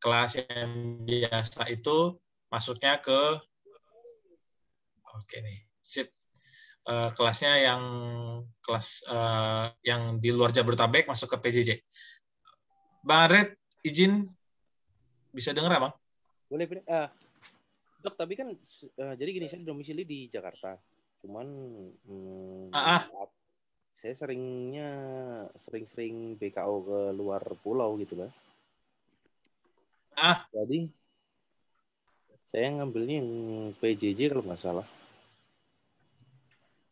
kelas yang biasa itu masuknya ke sip. Kelasnya yang kelas yang di luar Jabodetabek masuk ke PJJ. Bang Red, izin bisa dengar Bang? Boleh. Dok, tapi kan jadi gini, saya domisili di Jakarta. Cuman saya sering BKO ke luar pulau gitu lah. Jadi saya ngambilnya yang PJJ kalau nggak salah.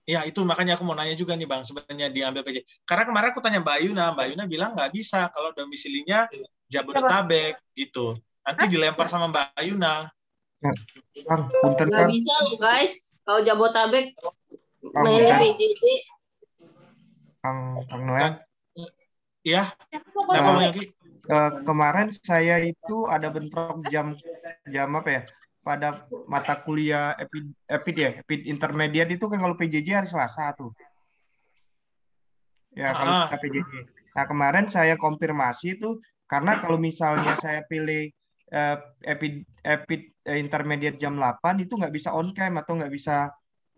Ya, itu makanya aku mau nanya juga nih Bang, sebenarnya diambil PJJ. Karena kemarin aku tanya Mbak Ayuna bilang nggak bisa kalau domisilinya Jabodetabek gitu. Nanti dilempar sama Mbak Ayuna. Kang, punten Nggak Kang. bisa loh guys, kalau Jabodetabek main di PJJ. Kang Noel. Iya. Kenapa Bang Yogi? Kemarin saya itu ada bentrok jam apa ya? Pada mata kuliah Epid intermediate itu kan kalau PJJ hari Selasa tuh. Ya, kalau kita PJJ. Nah, kemarin saya konfirmasi itu karena kalau misalnya saya pilih Epid intermediate jam 8 itu nggak bisa on cam atau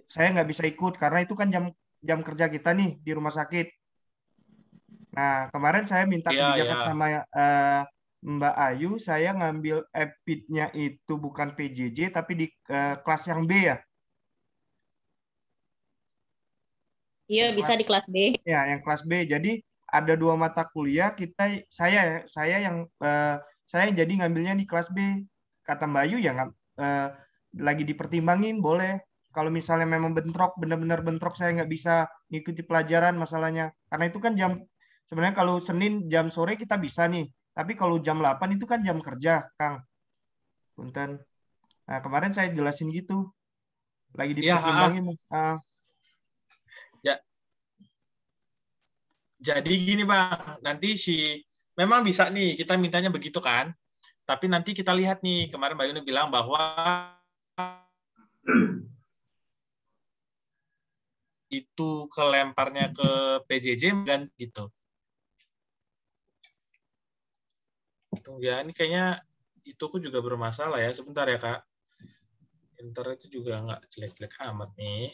saya nggak bisa ikut karena itu kan jam kerja kita nih di rumah sakit. Nah, kemarin saya minta kebijakan sama Mbak Ayu, saya ngambil EPID-nya itu bukan PJJ, tapi di kelas yang B ya? Iya, bisa di kelas B. Ya, yang kelas B. Jadi ada 2 mata kuliah, saya yang jadi ngambilnya di kelas B. Kata Mbak Ayu ya lagi dipertimbangin, boleh. Kalau misalnya memang benar-benar bentrok, saya nggak bisa ngikuti pelajaran masalahnya. Karena itu kan sebenarnya kalau Senin jam sore kita bisa nih. Tapi kalau jam 8 itu kan jam kerja, Kang. Punten. Nah, kemarin saya jelasin gitu. Lagi dipertimbangin. Jadi gini Bang, nanti memang bisa nih kita mintanya begitu kan. Tapi nanti kita lihat nih, kemarin Mbak Yuni bilang bahwa itu kelemparnya ke PJJ dan gitu. Tunggu ya, ini kayaknya itu aku juga bermasalah ya. Sebentar ya Kak. Internet itu juga nggak jelek-jelek amat nih.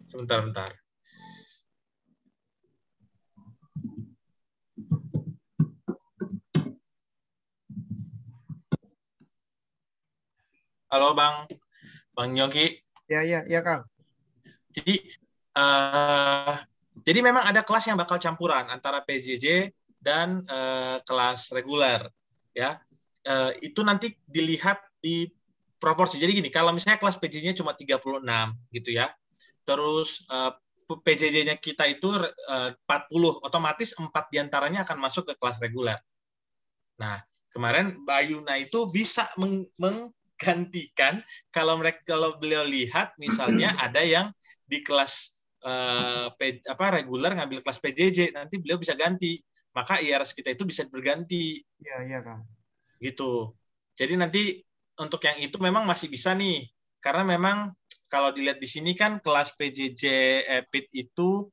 Sebentar. Halo Bang Yogi. Ya Kang. Jadi memang ada kelas yang bakal campuran antara PJJ dan kelas reguler, ya. Itu nanti dilihat di proporsi. Jadi gini, kalau misalnya kelas PJJ-nya cuma 36 gitu ya, terus PJJ-nya kita itu 40, otomatis 4 diantaranya akan masuk ke kelas reguler. Nah, kemarin Mbak Yuna itu bisa menggantikan kalau beliau lihat misalnya ada yang di kelas reguler ngambil kelas PJJ, nanti beliau bisa ganti. Maka IRS kita itu bisa berganti. Iya, Kang. Gitu. Jadi nanti untuk yang itu memang masih bisa nih. Karena memang kalau dilihat di sini kan kelas PJJ EPID itu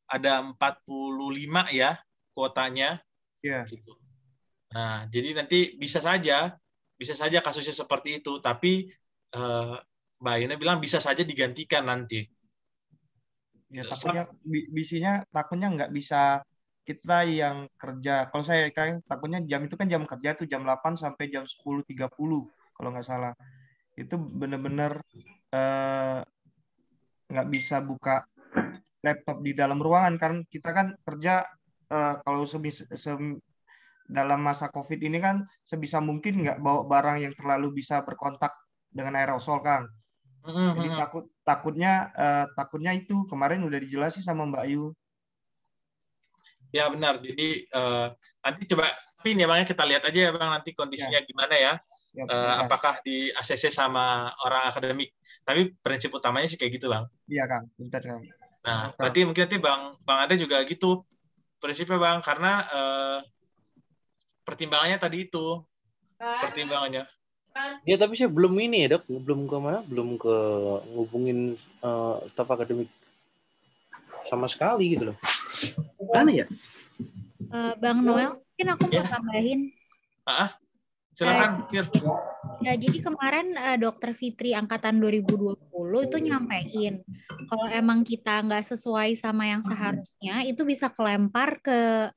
ada 45 ya kuotanya. Iya. Gitu. Nah, jadi nanti bisa saja kasusnya seperti itu, tapi Mbak Yuna bilang bisa saja digantikan nanti. Ya, takutnya nggak bisa kita yang kerja. Kalau saya kan takutnya jam itu kan jam kerja tuh jam 8 sampai jam 10.30 kalau nggak salah. Itu benar-benar nggak bisa buka laptop di dalam ruangan kan kita kan kerja kalau dalam masa COVID ini kan sebisa mungkin nggak bawa barang yang terlalu bisa berkontak dengan aerosol, Kang. Jadi takutnya itu kemarin udah dijelasin sama Mbak Ayu. Ya benar. Jadi nanti coba pin ya Bang, kita lihat aja ya Bang nanti kondisinya gimana ya. Apakah di ACC sama orang akademik. Tapi prinsip utamanya sih kayak gitu Bang. Iya Kang, bentar Kang. Nah, berarti mungkin nanti Bang Ade juga gitu prinsipnya Bang, karena pertimbangannya tadi itu. Pertimbangannya. Ya tapi saya belum ini ya Dok, belum ke ngubungin staf akademik sama sekali gitu loh. Mana ya? Bang Noel, mungkin aku mau tambahin. Silakan, Fir. Ya, jadi kemarin Dokter Fitri angkatan 2020 itu nyampein kalau emang kita nggak sesuai sama yang seharusnya, itu bisa kelempar ke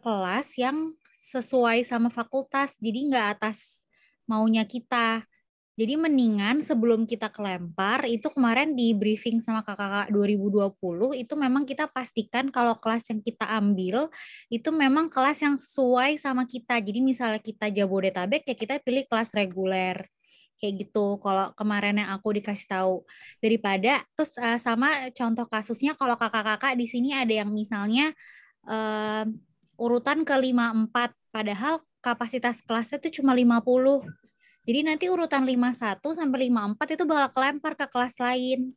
kelas yang sesuai sama fakultas, jadi nggak atas maunya kita. Jadi mendingan sebelum kita kelempar, itu kemarin di briefing sama kakak-kakak 2020, itu memang kita pastikan kalau kelas yang kita ambil, itu memang kelas yang sesuai sama kita. Jadi misalnya kita Jabodetabek, ya kita pilih kelas reguler. Kayak gitu, kalau kemarin yang aku dikasih tahu. Daripada, terus sama contoh kasusnya, kalau kakak-kakak di sini ada yang misalnya urutan ke 54, padahal kapasitas kelasnya itu cuma 50. Jadi nanti urutan 51 sampai 54 itu bakal kelempar ke kelas lain.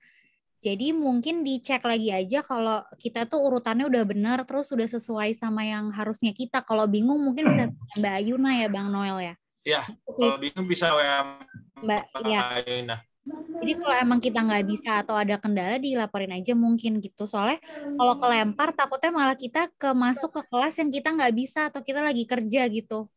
Jadi mungkin dicek lagi aja kalau kita tuh urutannya udah benar, terus udah sesuai sama yang harusnya kita. Kalau bingung mungkin bisa tanya Mbak Ayuna ya, Bang Noel ya. Ya, kalau bingung bisa WA Mbak Ayuna. Jadi kalau emang kita nggak bisa atau ada kendala, dilaporin aja mungkin gitu. Soalnya kalau kelempar takutnya malah kita masuk ke kelas yang kita nggak bisa atau kita lagi kerja gitu.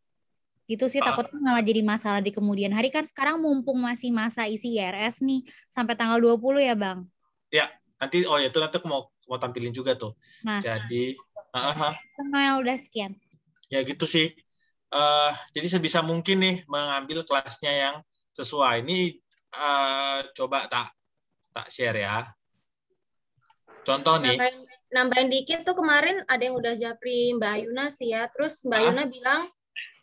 Gitu sih, takutnya malah jadi masalah di kemudian hari. Kan sekarang mumpung masih masa isi IRS nih sampai tanggal 20 ya Bang. Ya, nanti itu nanti aku mau tampilin juga tuh. Nah, jadi Noel udah sekian. Ya gitu sih. Jadi sebisa mungkin nih mengambil kelasnya yang sesuai. Ini coba tak share ya. Contoh nih. Nambahin dikit tuh, kemarin ada yang udah japri Mbak Ayuna sih ya. Terus Mbak Ayuna bilang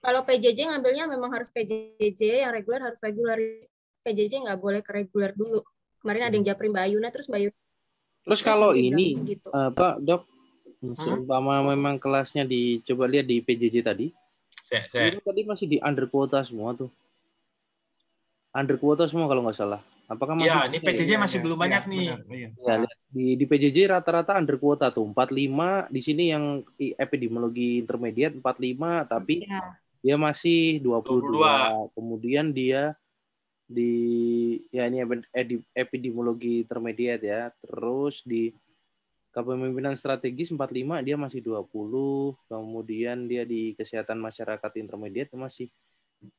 kalau PJJ ngambilnya memang harus PJJ, yang reguler harus reguler. PJJ nggak boleh ke reguler dulu. Kemarin ada yang japri Mbak Ayuna, terus Mbak Ayuna. Terus kalau ini, gitu. Pak Dok, seumpama memang kelasnya coba lihat di PJJ tadi, itu tadi masih di under quota semua tuh. Under quota semua kalau nggak salah. Apakah masih? Ya, ini PJJ masih belum banyak nih. Ya, di PJJ rata-rata under quota tuh 45, di sini yang epidemiologi intermediate 45, tapi dia masih 22. Kemudian dia ini epidemiologi intermediate ya. Terus di kepemimpinan strategis 45 dia masih 20. Kemudian dia di kesehatan masyarakat intermediate masih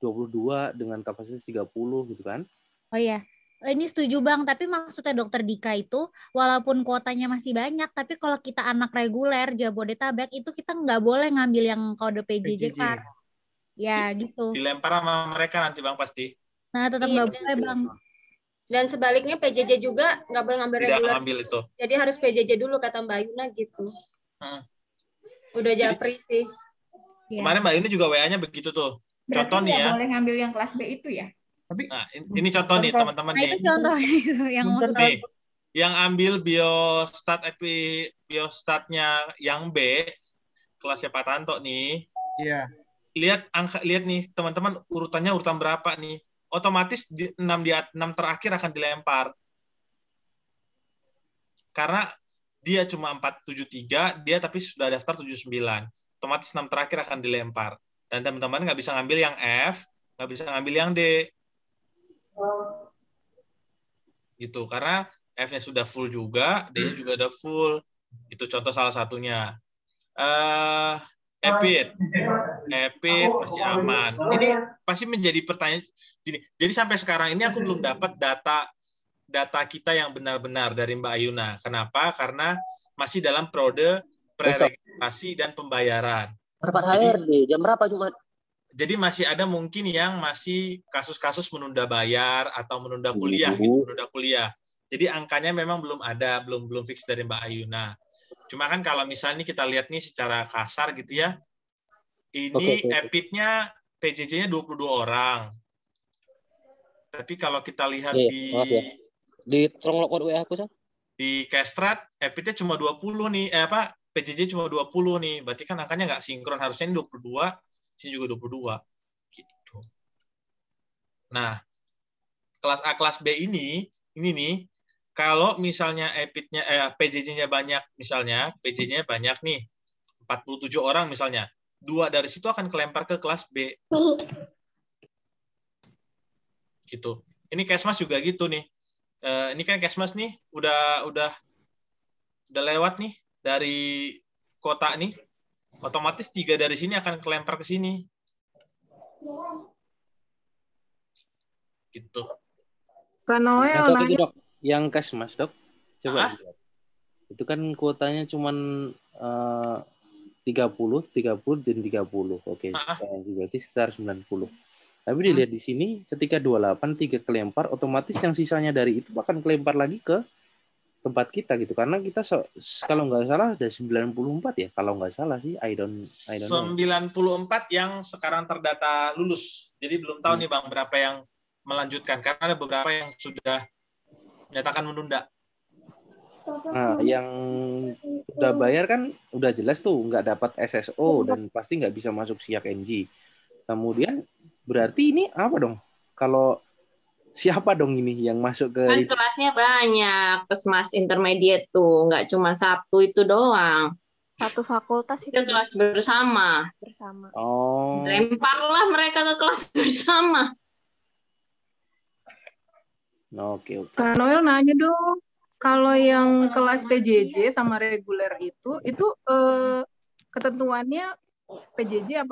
22 dengan kapasitas 30 gitu kan. Oh iya. Ini setuju Bang, tapi maksudnya Dokter Dika itu walaupun kuotanya masih banyak, tapi kalau kita anak reguler Jabodetabek itu kita nggak boleh ngambil yang kode PJJ Kar. Ya gitu. Dilempar sama mereka nanti Bang pasti. Nah tetap nggak boleh Bang. Dan sebaliknya PJJ juga nggak boleh ngambil reguler. Tidak ngambil itu. Jadi harus PJJ dulu kata Mbak Ayuna gitu. Udah japri sih. Kemarin Mbak Ayuna juga WA-nya begitu tuh. Berarti contoh nih ya. Boleh ngambil yang kelas B itu ya. Tapi nah, ini contoh nih teman-teman nih. Itu contoh itu yang maksudnya. Nih, yang ambil biostatnya yang B, kelasnya Pak Tanto nih. Iya. Lihat nih teman-teman urutannya urutan berapa nih? Otomatis 6 terakhir akan dilempar. Karena dia cuma 473, dia tapi sudah daftar 79. Otomatis 6 terakhir akan dilempar. Dan teman-teman nggak bisa ngambil yang F, nggak bisa ngambil yang D. Gitu, karena F-nya sudah full juga, D-nya juga udah full. Itu contoh salah satunya. Epid masih aman. Ini pasti menjadi pertanyaan. Jadi sampai sekarang ini aku belum dapat data kita yang benar-benar dari Mbak Ayuna. Kenapa? Karena masih dalam periode preregistrasi dan pembayaran. Rapat HRD jam berapa Jumat? Jadi masih ada mungkin yang masih kasus-kasus menunda bayar atau menunda kuliah, gitu, menunda kuliah. Jadi angkanya memang belum ada, belum fix dari Mbak Ayuna. Cuma kan kalau misalnya kita lihat nih secara kasar gitu ya, ini epidnya PJJ-nya 22 orang. Tapi kalau kita lihat di tolong WA aku sah. Di Kestrat epidnya cuma 20 nih, PJJ cuma 20 nih. Berarti kan angkanya nggak sinkron, harusnya ini 22. Sini juga 22 gitu. Nah, kelas A kelas B ini nih kalau misalnya PJJ-nya banyak, misalnya PJJ-nya banyak nih 47 orang misalnya, 2 dari situ akan kelempar ke kelas B. Gitu. Ini Kesmas juga gitu nih. Ini kan Kesmas nih udah lewat nih dari kota nih. Otomatis 3 dari sini akan kelempar ke sini. Gitu. Pak Noel Yang itu nanya. dok, yang cash mas dok, coba lihat. Itu kan kuotanya cuman 30 dan 30. Oke, berarti sekitar 90. Tapi dilihat di sini ketika 28 3 kelempar, otomatis yang sisanya dari itu akan kelempar lagi ke tempat kita gitu. Karena kita kalau nggak salah ada 94 ya. Kalau nggak salah sih, I don't know. 94 yang sekarang terdata lulus. Jadi belum tahu nih Bang berapa yang melanjutkan karena ada beberapa yang sudah menyatakan menunda. Nah, yang udah bayar kan udah jelas tuh nggak dapat SSO dan pasti nggak bisa masuk SIAK NG. Kemudian berarti ini apa dong? Kalau siapa dong ini yang masuk ke... Kan kelasnya banyak, Mas intermediate tuh, nggak cuma Sabtu itu doang. Satu fakultas itu kelas bersama. Oh. Lemparlah mereka ke kelas bersama. Oke. Kak Noel nanya dong, kalau yang kelas PJJ sama reguler itu ketentuannya PJJ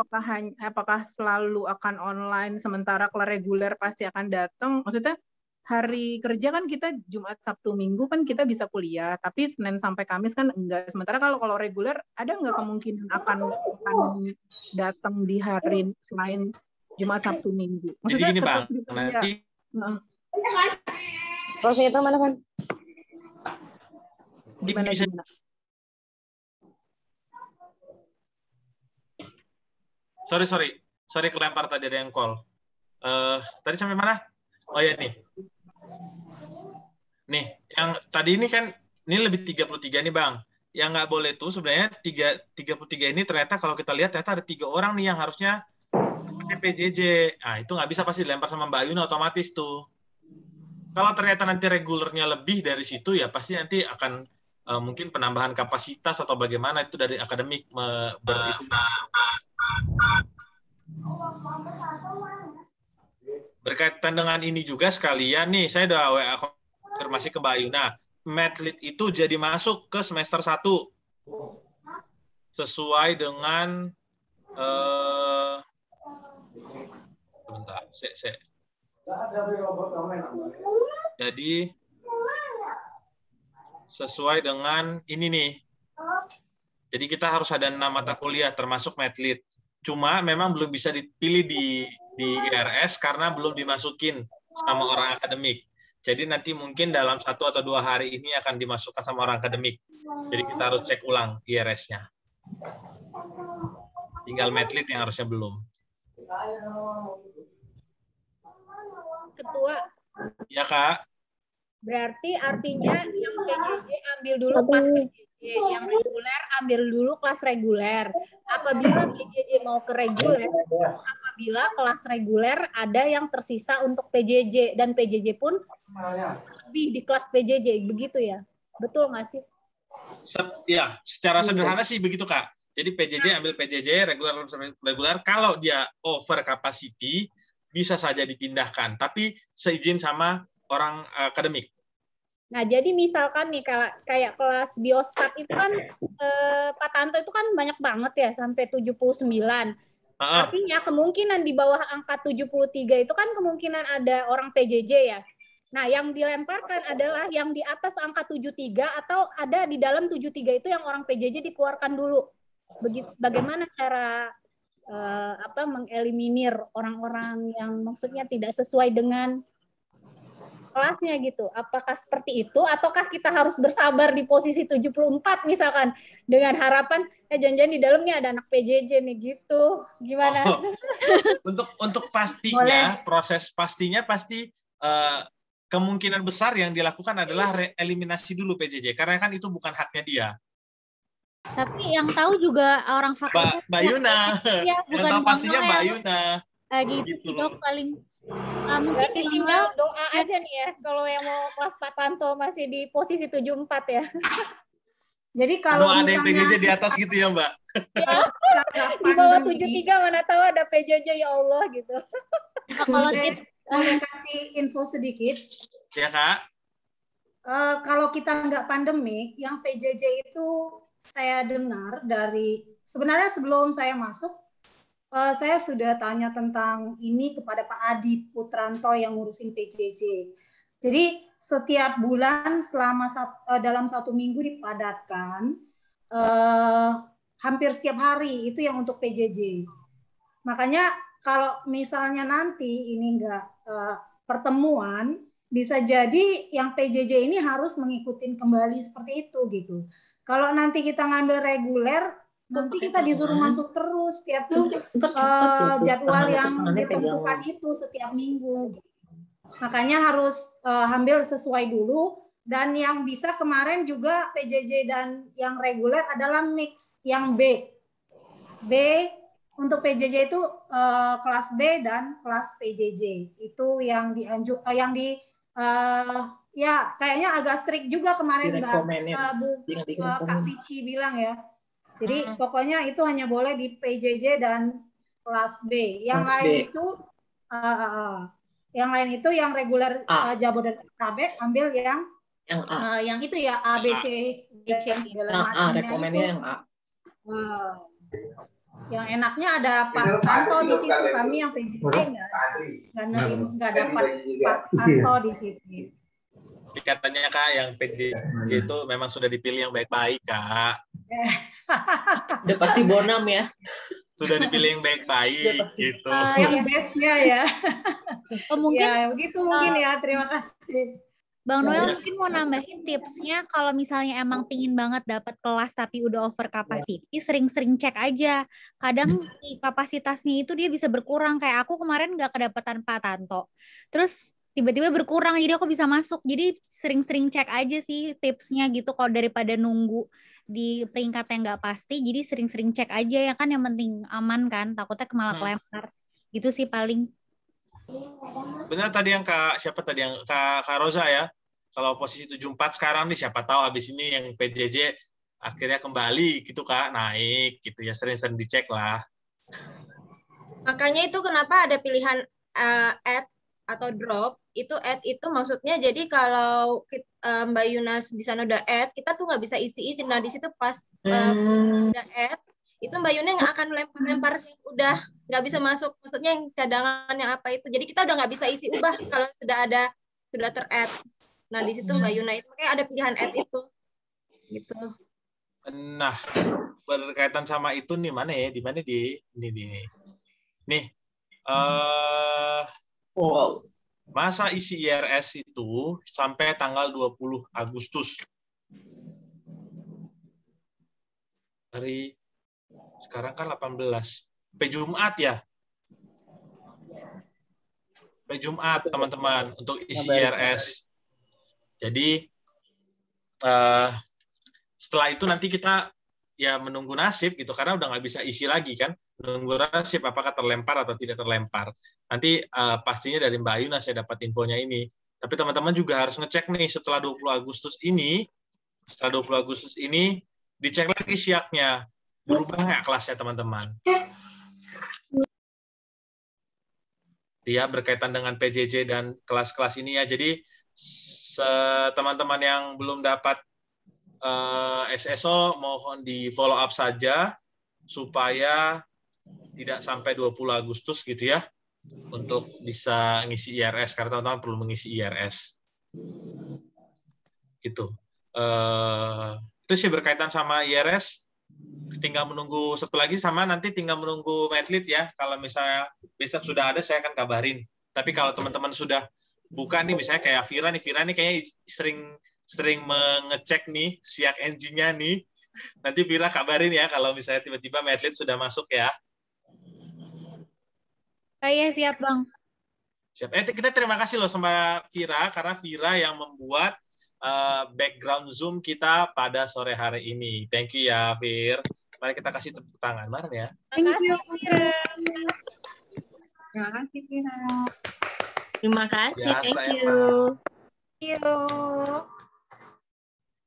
apakah selalu akan online sementara kalau reguler pasti akan datang? Maksudnya hari kerja kan kita Jumat, Sabtu, Minggu kan kita bisa kuliah, tapi Senin sampai Kamis kan enggak. Sementara kalau reguler ada nggak kemungkinan akan datang di hari selain Jumat, Sabtu, Minggu? Maksudnya jadi gini Bang, nanti itu mana kan? Gimana? Sorry kelempar tadi ada yang call. Tadi sampai mana? Oh ya nih. Nih, yang tadi ini kan ini lebih 33 nih Bang. Yang nggak boleh tuh sebenarnya 33 ini ternyata kalau kita lihat ternyata ada 3 orang nih yang harusnya pakai PJJ. Nah, itu nggak bisa pasti dilempar sama Mbak Yuna otomatis tuh. Kalau ternyata nanti regulernya lebih dari situ ya pasti nanti akan mungkin penambahan kapasitas atau bagaimana itu dari akademik berkaitan dengan ini juga sekalian nih saya udah WA konfirmasi ke Mbak Yuna. Medlit itu jadi masuk ke semester 1 sesuai dengan sebentar, jadi sesuai dengan ini nih. Jadi kita harus ada 6 mata kuliah termasuk Medlit. Cuma memang belum bisa dipilih di IRS karena belum dimasukin sama orang akademik. Jadi nanti mungkin dalam 1 atau 2 hari ini akan dimasukkan sama orang akademik. Jadi kita harus cek ulang IRS-nya. Tinggal Medlit yang harusnya belum. Ketua. Ya, Kak. Berarti artinya yang PJJ ambil dulu kelas PJJ, yang reguler ambil dulu kelas reguler. Apabila PJJ mau ke reguler, apabila kelas reguler ada yang tersisa untuk PJJ dan PJJ pun lebih di kelas PJJ, begitu ya? Betul nggak sih? Ya, secara sederhana sih begitu Kak. Jadi PJJ ambil PJJ, reguler kalau dia over capacity bisa saja dipindahkan, tapi seizin sama orang akademik. Nah, jadi misalkan nih kayak kelas biostat itu kan Pak Tanto itu kan banyak banget ya sampai 79. Artinya kemungkinan di bawah angka 73 itu kan kemungkinan ada orang PJJ ya. Nah, yang dilemparkan adalah yang di atas angka 73 atau ada di dalam 73 itu yang orang PJJ dikeluarkan dulu. Bagaimana cara mengeliminir orang-orang yang maksudnya tidak sesuai dengan kelasnya gitu. Apakah seperti itu ataukah kita harus bersabar di posisi 74 misalkan dengan harapan jangan-jangan di dalamnya ada anak PJJ nih gitu. Gimana? Untuk pastinya, proses pastinya pasti kemungkinan besar yang dilakukan adalah eliminasi dulu PJJ karena kan itu bukan haknya dia. Tapi yang tahu juga orang fakultas Mbak Yuna. Ya, yang tahu pastinya Mbak Yuna. Gitu dok paling. Berarti tinggal doa aja nih ya kalau yang mau kelas Pak Tanto masih di posisi 74 ya. Jadi kalau ada yang PJJ di atas gitu ya Mbak. Di bawah 73 mana tahu ada PJJ ya Allah gitu. Kalau boleh kasih info sedikit. Ya Kak. Kalau kita nggak pandemik, yang PJJ itu saya dengar dari sebenarnya sebelum saya masuk saya sudah tanya tentang ini kepada Pak Adi Putranto yang ngurusin PJJ. Jadi setiap bulan dalam 1 minggu dipadatkan, hampir setiap hari itu yang untuk PJJ. Makanya kalau misalnya nanti ini enggak pertemuan, bisa jadi yang PJJ ini harus mengikuti kembali seperti itu gitu. Kalau nanti kita ngambil reguler, nanti kita disuruh masuk terus tiap jadwal yang ditentukan itu setiap minggu. Makanya harus ambil sesuai dulu. Dan yang bisa kemarin juga PJJ dan yang reguler adalah mix yang B. Untuk PJJ itu kelas B dan kelas PJJ. Itu yang ya kayaknya agak strict juga kemarin Kak Vici bilang ya. Jadi pokoknya itu hanya boleh di PJJ dan kelas B. Yang lain itu yang reguler Jabodetabek ambil yang itu ya A, B, C, segala macamnya. Rekomennya yang A. Yang enaknya ada Pak Tanto di situ. Kami yang PJJ nggak dapat Pak Tanto di situ. Katanya Kak, yang PJJ itu memang sudah dipilih yang baik-baik Kak. Udah pasti Bonam ya. Sudah dipilih yang baik-baik gitu. Yang bestnya ya. Mungkin ya begitu mungkin ya. Terima kasih. Bang Noel mungkin mau nambahin tipsnya kalau misalnya emang pingin banget dapat kelas tapi udah over capacity, sering-sering cek aja. Kadang si kapasitasnya itu dia bisa berkurang. Kayak aku kemarin nggak kedapatan Pak Tanto. Terus tiba-tiba berkurang jadi aku bisa masuk. Jadi sering-sering cek aja sih tipsnya gitu kalau daripada nunggu di peringkat yang nggak pasti. Jadi sering-sering cek aja ya kan, yang penting aman kan. Takutnya malah kelempar. Gitu sih paling. Benar tadi yang siapa tadi yang Kak Roza ya. Kalau posisi 74 sekarang nih, siapa tahu habis ini yang PJJ akhirnya kembali gitu Kak, naik gitu ya, sering-sering dicek lah. Makanya itu kenapa ada pilihan add atau drop. Itu add itu maksudnya jadi kalau Mbak Yunas di sana udah add, kita tuh nggak bisa isi-isi. Nah di situ pas udah add, itu Mbak Yuna yang akan lempar-lempar yang udah nggak bisa masuk, maksudnya yang cadangan yang apa itu. Jadi kita udah nggak bisa isi ubah kalau sudah ter-add. Nah di situ Mbak Yuna itu makanya ada pilihan add itu. Gitu. Nah berkaitan sama itu nih mana ya? Di mana di ini nih? Wow. Masa isi IRS itu sampai tanggal 20 Agustus. Hari sekarang kan 18. Sampai Jumat ya. Sampai Jumat teman-teman untuk isi IRS. Jadi setelah itu nanti kita ya menunggu nasib gitu, karena udah nggak bisa isi lagi kan. Menunggu nasib apakah terlempar atau tidak terlempar. Nanti pastinya dari Mbak Ayuna saya dapat infonya ini. Tapi teman-teman juga harus ngecek nih setelah 20 Agustus ini. Setelah 20 Agustus ini dicek lagi siaknya. Berubah nggak kelasnya teman-teman? Dia berkaitan dengan PJJ dan kelas-kelas ini ya. Jadi teman-teman yang belum dapat SSO mohon di follow up saja supaya tidak sampai 20 Agustus gitu ya untuk bisa ngisi IRS, karena teman-teman perlu mengisi IRS. Gitu. Itu sih berkaitan sama IRS. Tinggal menunggu satu lagi sama nanti tinggal menunggu medlit ya. Kalau misalnya besok sudah ada saya akan kabarin. Tapi kalau teman-teman sudah buka nih, misalnya kayak Vira nih kayaknya sering mengecek nih siak engine-nya nih. Nanti Vira kabarin ya kalau misalnya tiba-tiba medlit sudah masuk ya. Iya siap Bang. Siap. Kita terima kasih loh sama Vira karena Vira yang membuat background Zoom kita pada sore hari ini. Thank you ya Vir. Mari kita kasih tepuk tangan bareng ya. Thank you Vira. Terima kasih Vira. Terima kasih. Biasa, Thank you.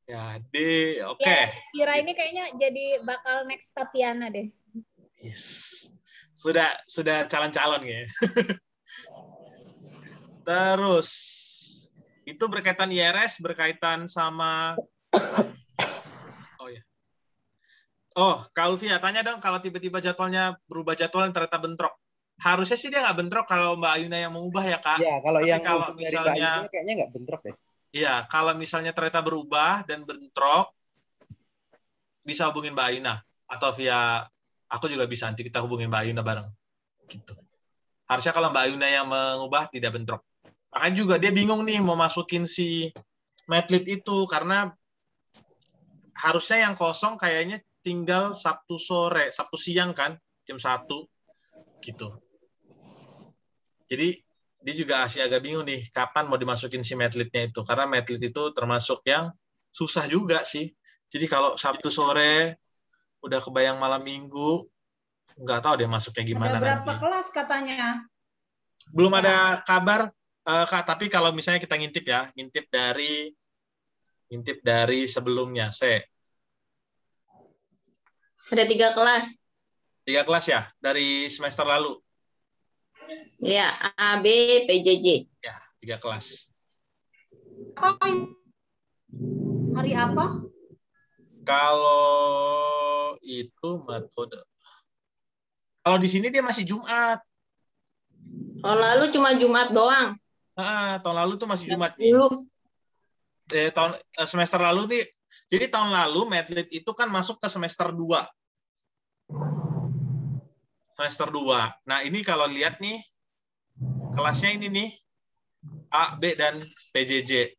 Jadi, oke. Vira ini kayaknya jadi bakal next Tatiana deh. Yes. Sudah calon-calon ya. Terus itu berkaitan IRS, berkaitan sama Oh, Kak Ulfia, tanya dong kalau tiba-tiba jadwalnya berubah jadwal yang ternyata bentrok. Harusnya sih dia nggak bentrok kalau Mbak Ayuna yang mengubah ya, Kak. Ya, kalau Tapi yang kalau dari Mbak misalnya, Ayuna kayaknya nggak bentrok ya. iya, kalau misalnya ternyata berubah dan bentrok, bisa hubungin Mbak Ayuna. Atau via, aku juga bisa, nanti kita hubungin Mbak Ayuna bareng. Gitu. Harusnya kalau Mbak Ayuna yang mengubah, tidak bentrok. Makanya juga dia bingung nih mau masukin si Madlit itu, karena harusnya yang kosong kayaknya tinggal Sabtu sore, Sabtu siang kan, jam 1 gitu. Jadi dia juga masih agak bingung nih kapan mau dimasukin si Madlitnya itu, karena Madlit itu termasuk yang susah juga sih. Jadi kalau Sabtu sore udah kebayang malam Minggu, nggak tahu dia masuknya gimana Ada berapa nanti. kelas katanya? Belum ada kabar, Kak, tapi kalau misalnya kita ngintip ya, ngintip dari sebelumnya, Ada 3 kelas. 3 kelas ya, dari semester lalu. Ya, A, B, PJJ. Ya, 3 kelas. Apa? Hari apa? Kalau itu metode. Kalau di sini dia masih Jumat. Tahun lalu cuma Jumat doang. Tahun lalu tuh masih Jumat nih. Semester lalu nih. Jadi tahun lalu Madlit itu kan masuk ke semester 2. Semester 2. Nah, ini kalau lihat nih, kelasnya ini nih, A, B, dan PJJ.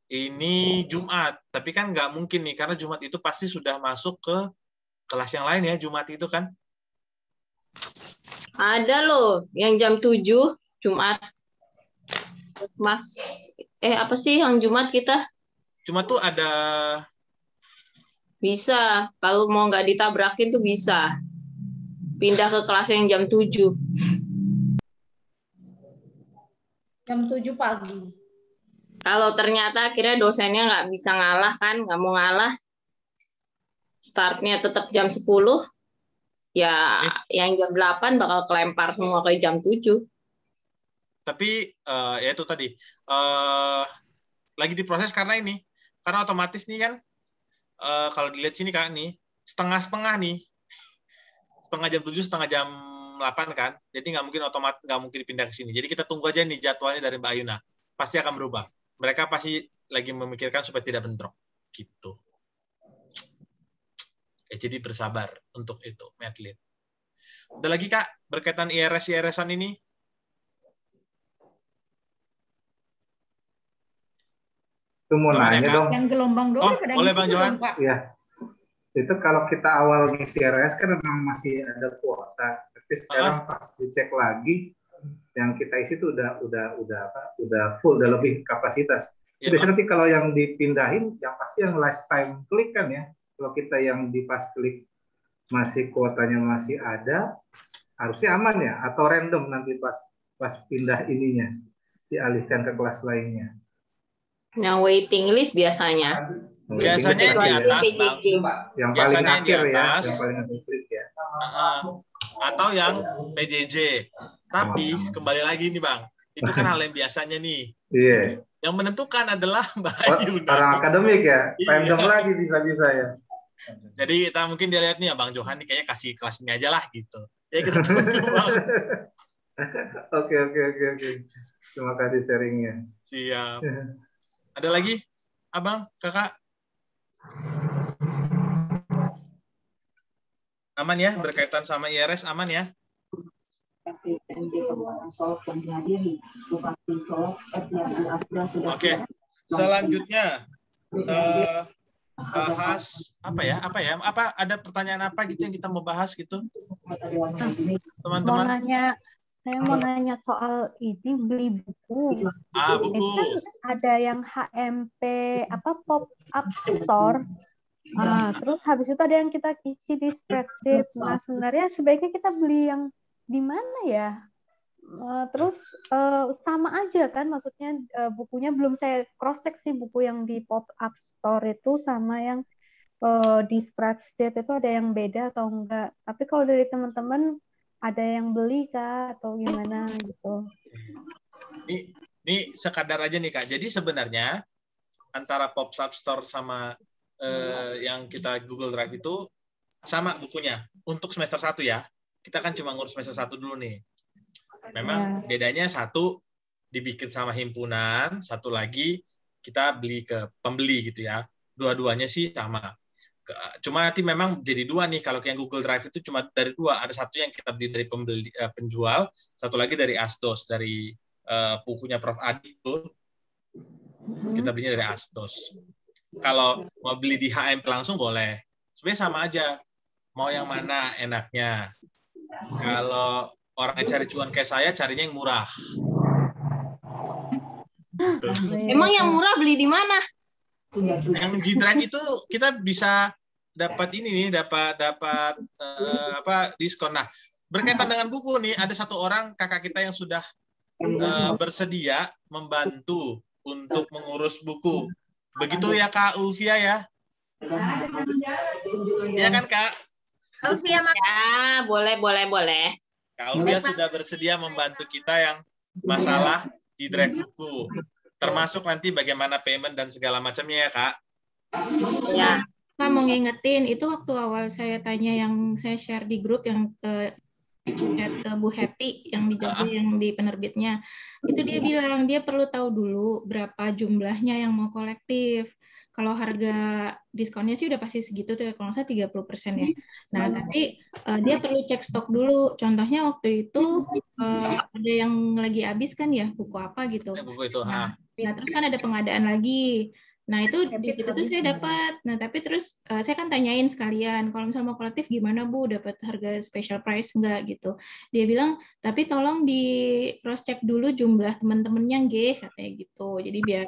Ini Jumat. Tapi kan nggak mungkin nih, karena Jumat itu pasti sudah masuk ke kelas yang lain ya, Jumat itu kan. Ada loh, yang jam 7, Jumat. Mas, apa sih yang Jumat kita? Jumat tuh ada... Bisa, kalau mau nggak ditabrakin tuh bisa. Pindah ke kelas yang jam 7. Jam 7 pagi. Kalau ternyata akhirnya dosennya nggak bisa ngalah kan, nggak mau ngalah. Startnya tetap jam 10. Ya, yang jam 8 bakal kelempar semua ke jam 7. Tapi ya itu tadi lagi diproses karena otomatis nih kan kalau dilihat sini kan nih setengah-setengah nih, setengah jam 7 setengah jam 8 kan, jadi nggak mungkin dipindah ke sini. Jadi kita tunggu aja nih jadwalnya dari Mbak Ayuna, pasti akan berubah. Mereka pasti lagi memikirkan supaya tidak bentrok gitu. Jadi bersabar untuk itu, Madlit. Ada lagi Kak berkaitan IRS-IRS-an ini? Itu mau nanya dong. Yang gelombang dulu pada boleh Bang Johan. Pak. Iya. Itu kalau kita awal ngisi IRS kan memang masih ada kuota. Tapi sekarang pas dicek lagi yang kita isi itu udah full, udah lebih kapasitas. Ya, biasanya nanti kalau yang dipindahin yang pasti yang lifetime klik kan ya. Kalau kita yang di pas klik masih kuotanya masih ada, harusnya aman ya, atau random nanti pas pindah ininya dialihkan ke kelas lainnya. Yang waiting list biasanya. Biasanya di atas, yang paling akhir ya, yang paling akhir klik ya. Atau yang PJJ. Tapi kembali lagi nih Bang, itu kan hal yang biasanya nih. Iya. Yang menentukan adalah Mbak Ayuna. Orang akademik ya, random lagi bisa-bisa ya. Jadi kita mungkin dia lihat nih ya Bang Johan nih kayaknya kasih kelas ini aja lah gitu. Ya kita tunggu Bang. Oke. Terima kasih sharingnya. Siap. Ada lagi, Abang, Kakak? Aman ya, berkaitan sama IRS, aman ya? Oke, selanjutnya bahas apa ada pertanyaan apa gitu yang kita mau bahas gitu, teman-teman? Saya mau nanya soal ini beli buku. Buku. Ini kan ada yang HMP pop up store. Terus habis itu ada yang kita isi di spreadsheet. Nah, sebenarnya sebaiknya kita beli yang di mana ya? Terus sama aja kan, maksudnya bukunya belum saya cross check sih, buku yang di pop up store itu sama yang di spreadsheet itu ada yang beda atau enggak? Tapi kalau dari teman-teman ada yang beli Kak atau gimana gitu? Ini sekadar aja nih Kak. Jadi sebenarnya antara pop up store sama yang kita Google Drive itu sama bukunya. Untuk semester 1 ya. Kita kan cuma ngurus semester 1 dulu nih. Memang bedanya satu dibikin sama himpunan, satu lagi kita beli ke pembeli gitu ya. Dua-duanya sih sama. Cuma nanti memang jadi dua nih. Kalau yang Google Drive itu cuma dari dua. Ada satu yang kita beli dari penjual, satu lagi dari Asdos, dari bukunya Prof. Adi itu. Kita belinya dari Asdos. Kalau mau beli di HMP langsung boleh. Sebenarnya sama aja. Mau yang mana enaknya. Kalau orang yang cari cuan kayak saya, carinya yang murah. Tuh. Emang yang murah beli di mana? Yang G-Drive itu kita bisa dapat ini nih, dapat diskon. Nah, berkaitan dengan buku nih, ada satu orang kakak kita yang sudah bersedia membantu untuk mengurus buku. Begitu ya Kak Ulfia ya? Iya kan Kak? Ulfia ya, boleh. Kak Ulfia sudah bersedia membantu kita yang masalah G-Drive buku. Termasuk nanti bagaimana payment dan segala macamnya ya Kak? Ya. Kak mau ngingetin, itu waktu awal saya tanya yang saya share di grup yang ke Bu Heti yang di Jogja yang di penerbitnya, itu dia bilang dia perlu tahu dulu berapa jumlahnya yang mau kolektif. Kalau harga diskonnya sih udah pasti segitu tuh, kalau nggak salah 30% ya. Nah, tapi dia perlu cek stok dulu. Contohnya waktu itu ada yang lagi habis kan ya, buku apa gitu. Buku itu, nah, terus kan ada pengadaan lagi. Nah, itu di situ tuh saya dapat. Nah, tapi terus saya kan tanyain sekalian, kalau misalnya mau kolektif gimana Bu, dapat harga special price enggak gitu. Dia bilang, tapi tolong di cross check dulu jumlah teman-temannya nggih, katanya gitu. Jadi biar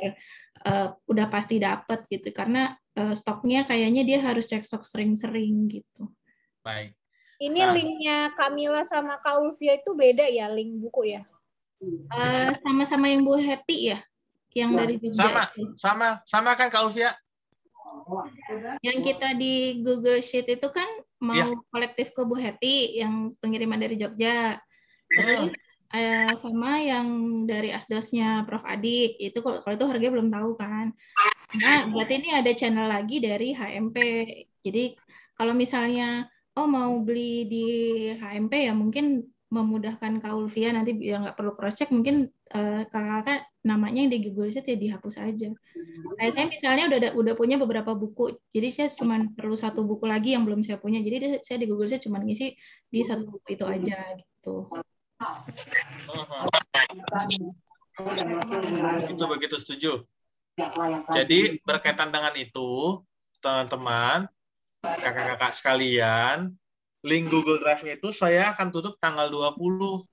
udah pasti dapat gitu, karena stoknya kayaknya dia harus cek stok sering-sering gitu. Baik. Ini linknya Kamila sama Kak Ulfia itu beda ya, link buku ya? Sama-sama yang Bu Heti ya? Yang dari Jogja. Sama kan Kak Ulfia? Yang kita di Google Sheet itu kan mau kolektif ke Bu Heti yang pengiriman dari Jogja. Terus sama yang dari Asdosnya Prof. Adi. Itu kalau itu harganya belum tahu kan. Nah, berarti ini ada channel lagi dari HMP. Jadi kalau misalnya mau beli di HMP ya mungkin memudahkan Kak Ulfia, nanti ya nggak perlu cross check, mungkin kakak namanya yang di Google Sheet ya dihapus aja. Saya misalnya udah punya beberapa buku, jadi saya cuma perlu satu buku lagi yang belum saya punya, jadi saya di Google Sheet cuma ngisi di satu buku itu aja gitu. Begitu setuju. Jadi berkaitan dengan itu, teman-teman, kakak-kakak sekalian, link Google Drive-nya itu saya akan tutup tanggal 20.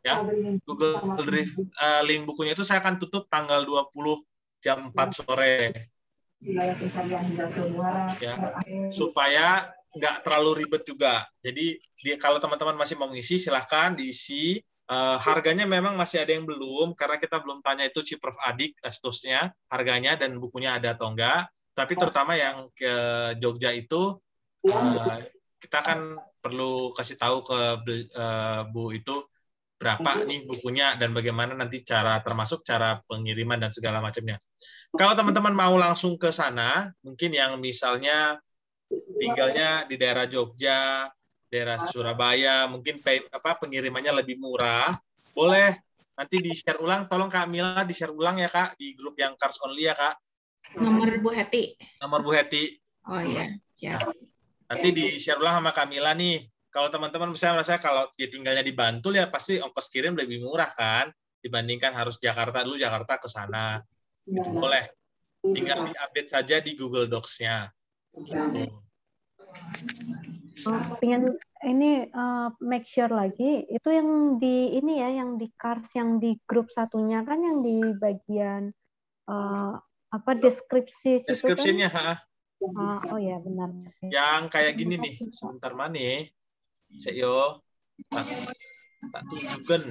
Ya, Google Drive link bukunya itu saya akan tutup tanggal 20 jam 4 sore. Ya, supaya nggak terlalu ribet juga. Jadi kalau teman-teman masih mau ngisi, silahkan diisi. Harganya memang masih ada yang belum, karena kita belum tanya itu Chief Prof. Adik, Asdosnya, harganya dan bukunya ada atau enggak. Tapi terutama yang ke Jogja itu, kita kan perlu kasih tahu ke Bu itu berapa nih bukunya dan bagaimana nanti termasuk cara pengiriman dan segala macamnya. Kalau teman-teman mau langsung ke sana, mungkin yang misalnya tinggalnya di daerah Jogja, daerah Surabaya, mungkin pengirimannya lebih murah, boleh nanti di-share ulang. Tolong Kak Mila di-share ulang ya Kak, di grup yang Cars Only ya Kak. Nomor Bu Heti. Nomor Bu Heti. Oh iya, siap. Nanti di-share ulang sama Kamila nih. Kalau teman-teman misalnya merasa kalau dia tinggalnya di Bantul ya pasti ongkos kirim lebih murah kan dibandingkan harus Jakarta ke sana. Itu boleh. Tinggal di-update saja di Google Docs-nya. Pengen ini make sure lagi itu yang di ini ya, yang di Cars yang di grup satunya kan yang di bagian deskripsi deskripsinya kan? Oh ya benar. Yang kayak gini nih, sebentar mana? Saya tak tunjukkan.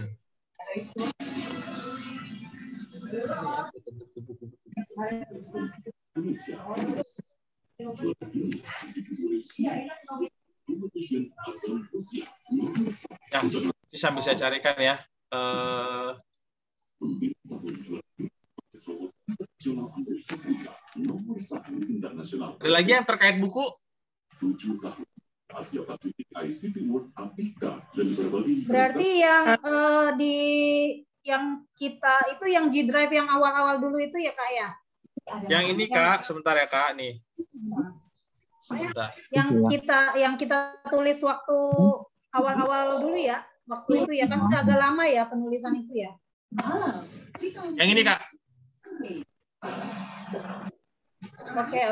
Nah, ini sambil saya carikan ya. Ada lagi yang terkait buku? Berarti yang kita itu yang G Drive yang awal-awal dulu itu ya Kak ya? Yang ini Kak, sebentar ya Kak nih. Sebentar. Yang kita tulis waktu awal-awal dulu ya, waktu itu ya kan sudah agak lama ya penulisan itu ya. Yang ini Kak.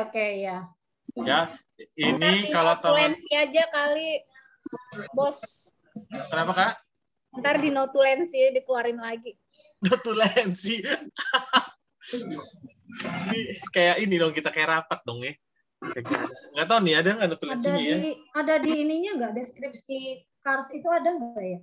Oke ya. Ya, ini kalau teman notulensi aja kali, Bos. Kenapa Kak? Ntar di notulensi dikeluarin lagi. Notulensi. Ini kayak ini dong, kita kayak rapat dong ya. Nggak tahu nih, ada nggak notulensinya ya? Ada di ininya nggak, deskripsi Kars itu ada nggak ya?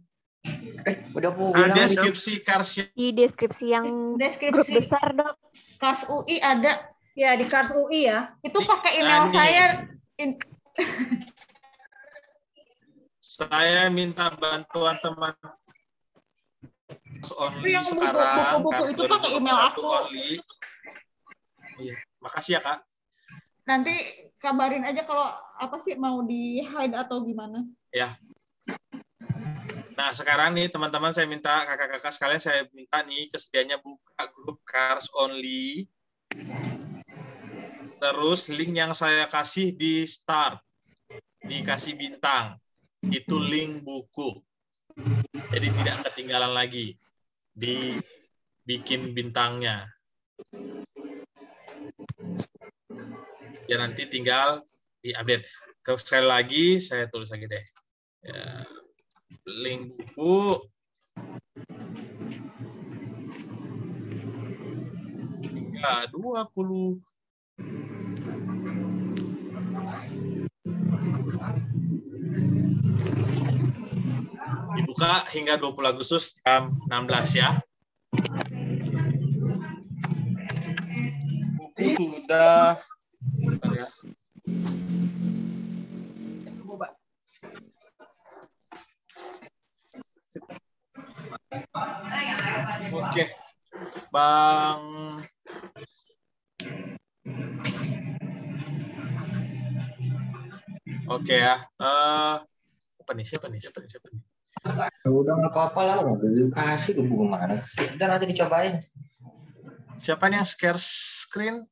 Ada deskripsi Kars di deskripsi yang grup besar Dok. Kars UI ada. Ya di Kars UI ya. Itu pakai email saya. Saya minta bantuan teman only yang sekarang. Buku-buku itu pakai email aku. Iya, makasih ya Kak. Nanti kabarin aja kalau apa sih mau di hide atau gimana. Ya. Nah sekarang nih teman-teman, saya minta kakak-kakak sekalian, saya minta nih kesediaannya buka grup Kars only. Terus link yang saya kasih di start, dikasih bintang. Itu link buku. Jadi tidak ketinggalan lagi. Dibikin bintangnya. Ya nanti tinggal diupdate. Sekali lagi saya tulis lagi deh. Ya, link buku. Hingga 20. Dibuka hingga 20 Agustus jam 16 ya. Buku sudah. Bentar ya. Oke, Bang. Oke ya. Apa nih? Siapa nih? Udah nggak apa-apa lah, udah kasih ke buku mana sih? Udah nanti dicobain. Siapa nih yang share screen?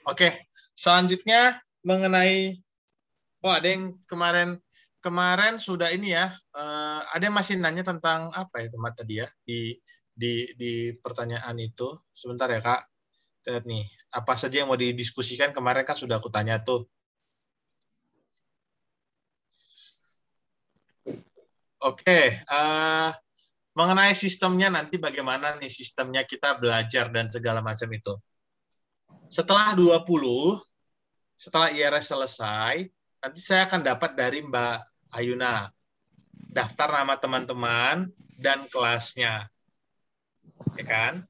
Oke, selanjutnya mengenai ada yang kemarin sudah ini ya. Ada yang masih nanya tentang apa ya teman tadi ya di pertanyaan itu. Sebentar ya Kak. Lihat nih, apa saja yang mau didiskusikan kemarin kan sudah aku tanya tuh. Oke, mengenai sistemnya nanti bagaimana nih sistemnya kita belajar dan segala macam itu. Setelah 20, setelah IRS selesai, nanti saya akan dapat dari Mbak Ayuna daftar nama teman-teman dan kelasnya. Ya kan?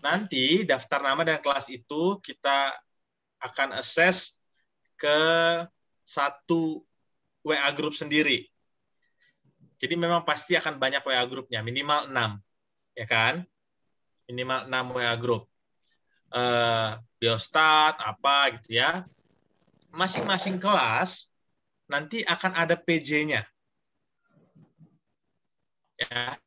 Nanti daftar nama dan kelas itu kita akan akses ke satu WA group sendiri. Jadi memang pasti akan banyak WA grupnya, minimal 6. Ya kan? Minimal 6 WA group. Biostat, apa gitu ya. Masing-masing kelas nanti akan ada PJ-nya. Ya.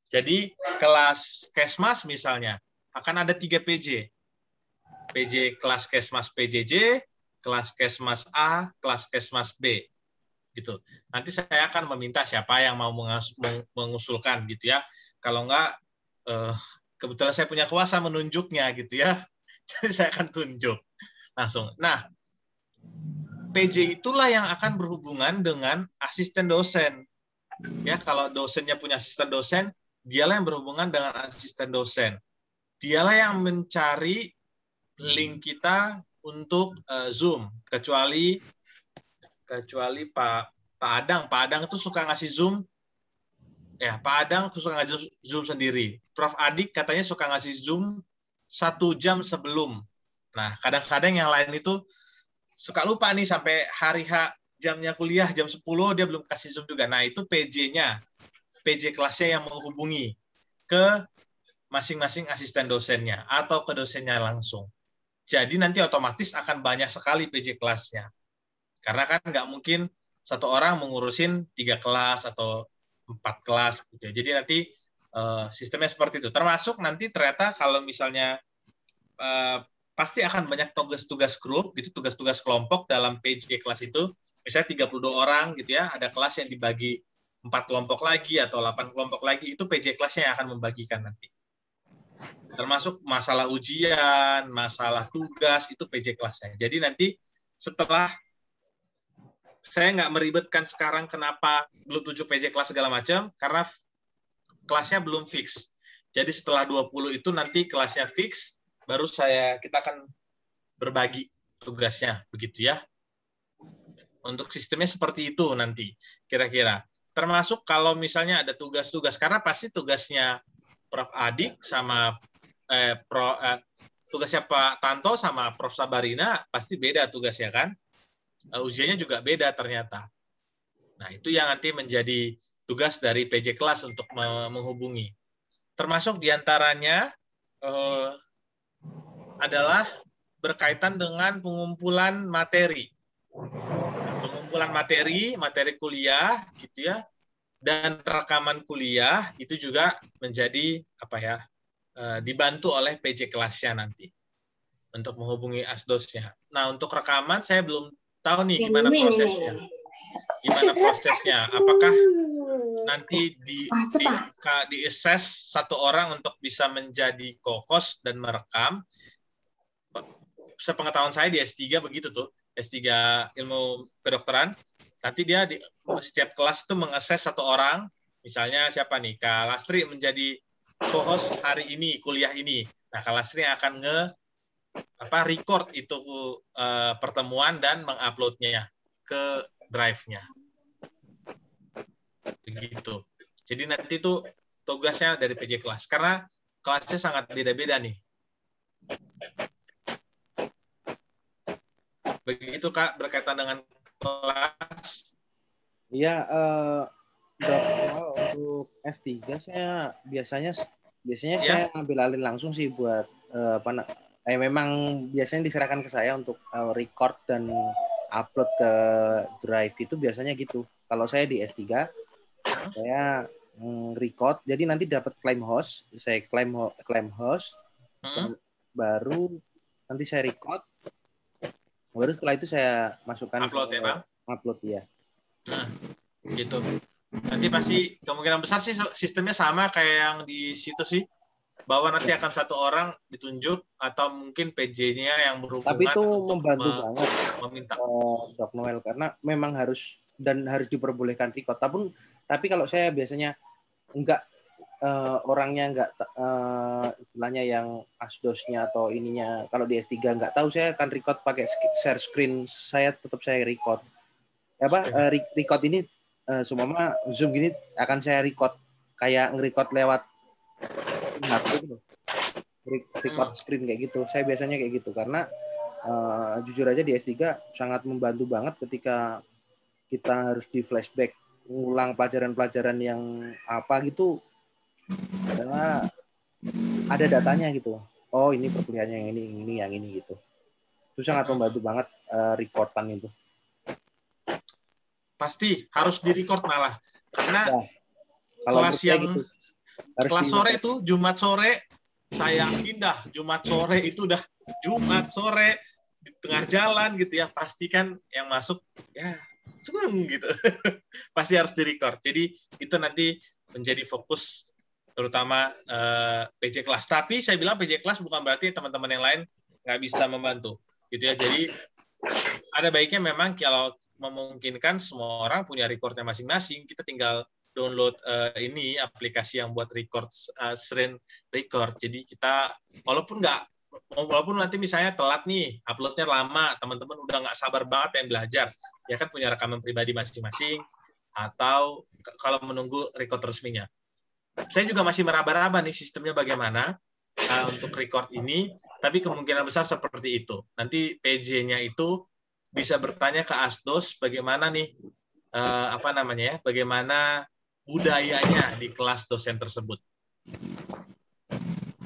Jadi kelas Kesmas misalnya akan ada 3 PJ. PJ kelas Kesmas PJJ, kelas Kesmas A, kelas Kesmas B. Gitu. Nanti saya akan meminta siapa yang mau mengusulkan gitu ya. Kalau enggak kebetulan saya punya kuasa menunjuknya gitu ya. Jadi saya akan tunjuk langsung. Nah, PJ itulah yang akan berhubungan dengan asisten dosen. Ya, kalau dosennya punya asisten dosen, dialah yang berhubungan dengan asisten dosen. Dialah yang mencari link kita untuk Zoom, kecuali Pak Adang itu suka ngasih Zoom. Ya, Pak Adang suka ngasih Zoom sendiri. Prof Adik katanya suka ngasih Zoom 1 jam sebelum. Nah, kadang-kadang yang lain itu suka lupa nih sampai hari H jamnya kuliah jam 10 dia belum kasih Zoom juga. Nah, itu PJ-nya. PJ kelasnya yang menghubungi ke masing-masing asisten dosennya atau ke dosennya langsung. Jadi nanti otomatis akan banyak sekali PJ kelasnya. Karena kan nggak mungkin satu orang mengurusin 3 kelas atau 4 kelas. Gitu. Jadi nanti sistemnya seperti itu. Termasuk nanti ternyata kalau misalnya pasti akan banyak tugas-tugas grup, gitu, tugas-tugas kelompok dalam PJ kelas itu. Misalnya 32 orang gitu ya, ada kelas yang dibagi 4 kelompok lagi atau 8 kelompok lagi, itu PJ kelasnya yang akan membagikan nanti. Termasuk masalah ujian, masalah tugas, itu PJ kelasnya. Jadi nanti setelah, saya nggak meribetkan sekarang kenapa belum 7 PJ kelas segala macam, karena kelasnya belum fix. Jadi setelah 20 itu nanti kelasnya fix, baru kita akan berbagi tugasnya, begitu ya. Untuk sistemnya seperti itu nanti, kira-kira. Termasuk kalau misalnya ada tugas-tugas, karena pasti tugasnya Prof. Adik sama tugasnya Pak Tanto sama Prof. Sabarina pasti beda tugasnya kan. Ujiannya juga beda ternyata. Nah, itu yang nanti menjadi tugas dari PJ kelas untuk menghubungi. Termasuk diantaranya adalah berkaitan dengan pengumpulan materi. Pengumpulan materi kuliah, gitu ya, dan rekaman kuliah itu juga menjadi dibantu oleh PJ kelasnya nanti untuk menghubungi asdosnya. Nah, untuk rekaman saya belum tahu nih gimana prosesnya. Apakah nanti di-assess satu orang untuk bisa menjadi co-host dan merekam? Sepengetahuan saya di S3 begitu tuh, S3 ilmu kedokteran. Nanti dia di setiap kelas itu meng-assess satu orang, misalnya siapa nih, Kak Lastri menjadi co-host hari ini, kuliah ini. Nah, Kak Lastri akan record itu pertemuan dan menguploadnya ke drive-nya. Begitu. Jadi nanti itu tugasnya dari PJ kelas. Karena kelasnya sangat beda-beda nih. Begitu Kak, berkaitan dengan kelas. Iya, untuk S3 saya biasanya saya ambil alih langsung sih buat memang biasanya diserahkan ke saya untuk record dan upload ke drive itu biasanya gitu. Kalau saya di S3 saya record, jadi nanti dapat claim host, saya claim host, baru nanti saya record, baru setelah itu saya masukkan upload ya Bang? Upload ya. Nah, gitu. Nanti pasti kemungkinan besar sih sistemnya sama kayak yang di situ sih, bahwa nanti akan satu orang ditunjuk atau mungkin PJ-nya yang berhubungan. Tapi itu membantu banget meminta Dok Noel, karena memang harus diperbolehkan record. Tapi kalau saya biasanya enggak orangnya enggak istilahnya yang asdosnya atau ininya, kalau di S3 enggak tahu, saya akan record pakai share screen, saya record. Record ini seumpama Zoom gini akan saya record kayak nge-record lewat record screen kayak gitu. Saya biasanya kayak gitu karena jujur aja di S3 sangat membantu banget ketika kita harus di flashback ulang pelajaran-pelajaran yang apa gitu, adalah ada datanya gitu. Oh, ini perkuliahannya yang ini gitu. Itu sangat membantu banget recordan itu. Pasti harus di-record malah. Karena kelas yang gitu, kelas sore itu Jumat sore, saya pindah Jumat sore itu udah Jumat sore di tengah jalan gitu ya, pastikan yang masuk ya gitu. Pasti harus di-record. Jadi itu nanti menjadi fokus terutama PJ kelas. Tapi saya bilang PJ kelas bukan berarti teman-teman yang lain nggak bisa membantu. Gitu ya. Jadi ada baiknya memang kalau memungkinkan semua orang punya recordnya masing-masing, kita tinggal download ini aplikasi yang buat record screen record. Jadi kita walaupun nanti misalnya telat nih, uploadnya lama, teman-teman udah nggak sabar banget yang belajar, ya kan punya rekaman pribadi masing-masing, atau kalau menunggu record resminya. Saya juga masih meraba-raba nih sistemnya bagaimana untuk record ini, tapi kemungkinan besar seperti itu. Nanti PJ-nya itu bisa bertanya ke asdos bagaimana nih bagaimana budayanya di kelas dosen tersebut.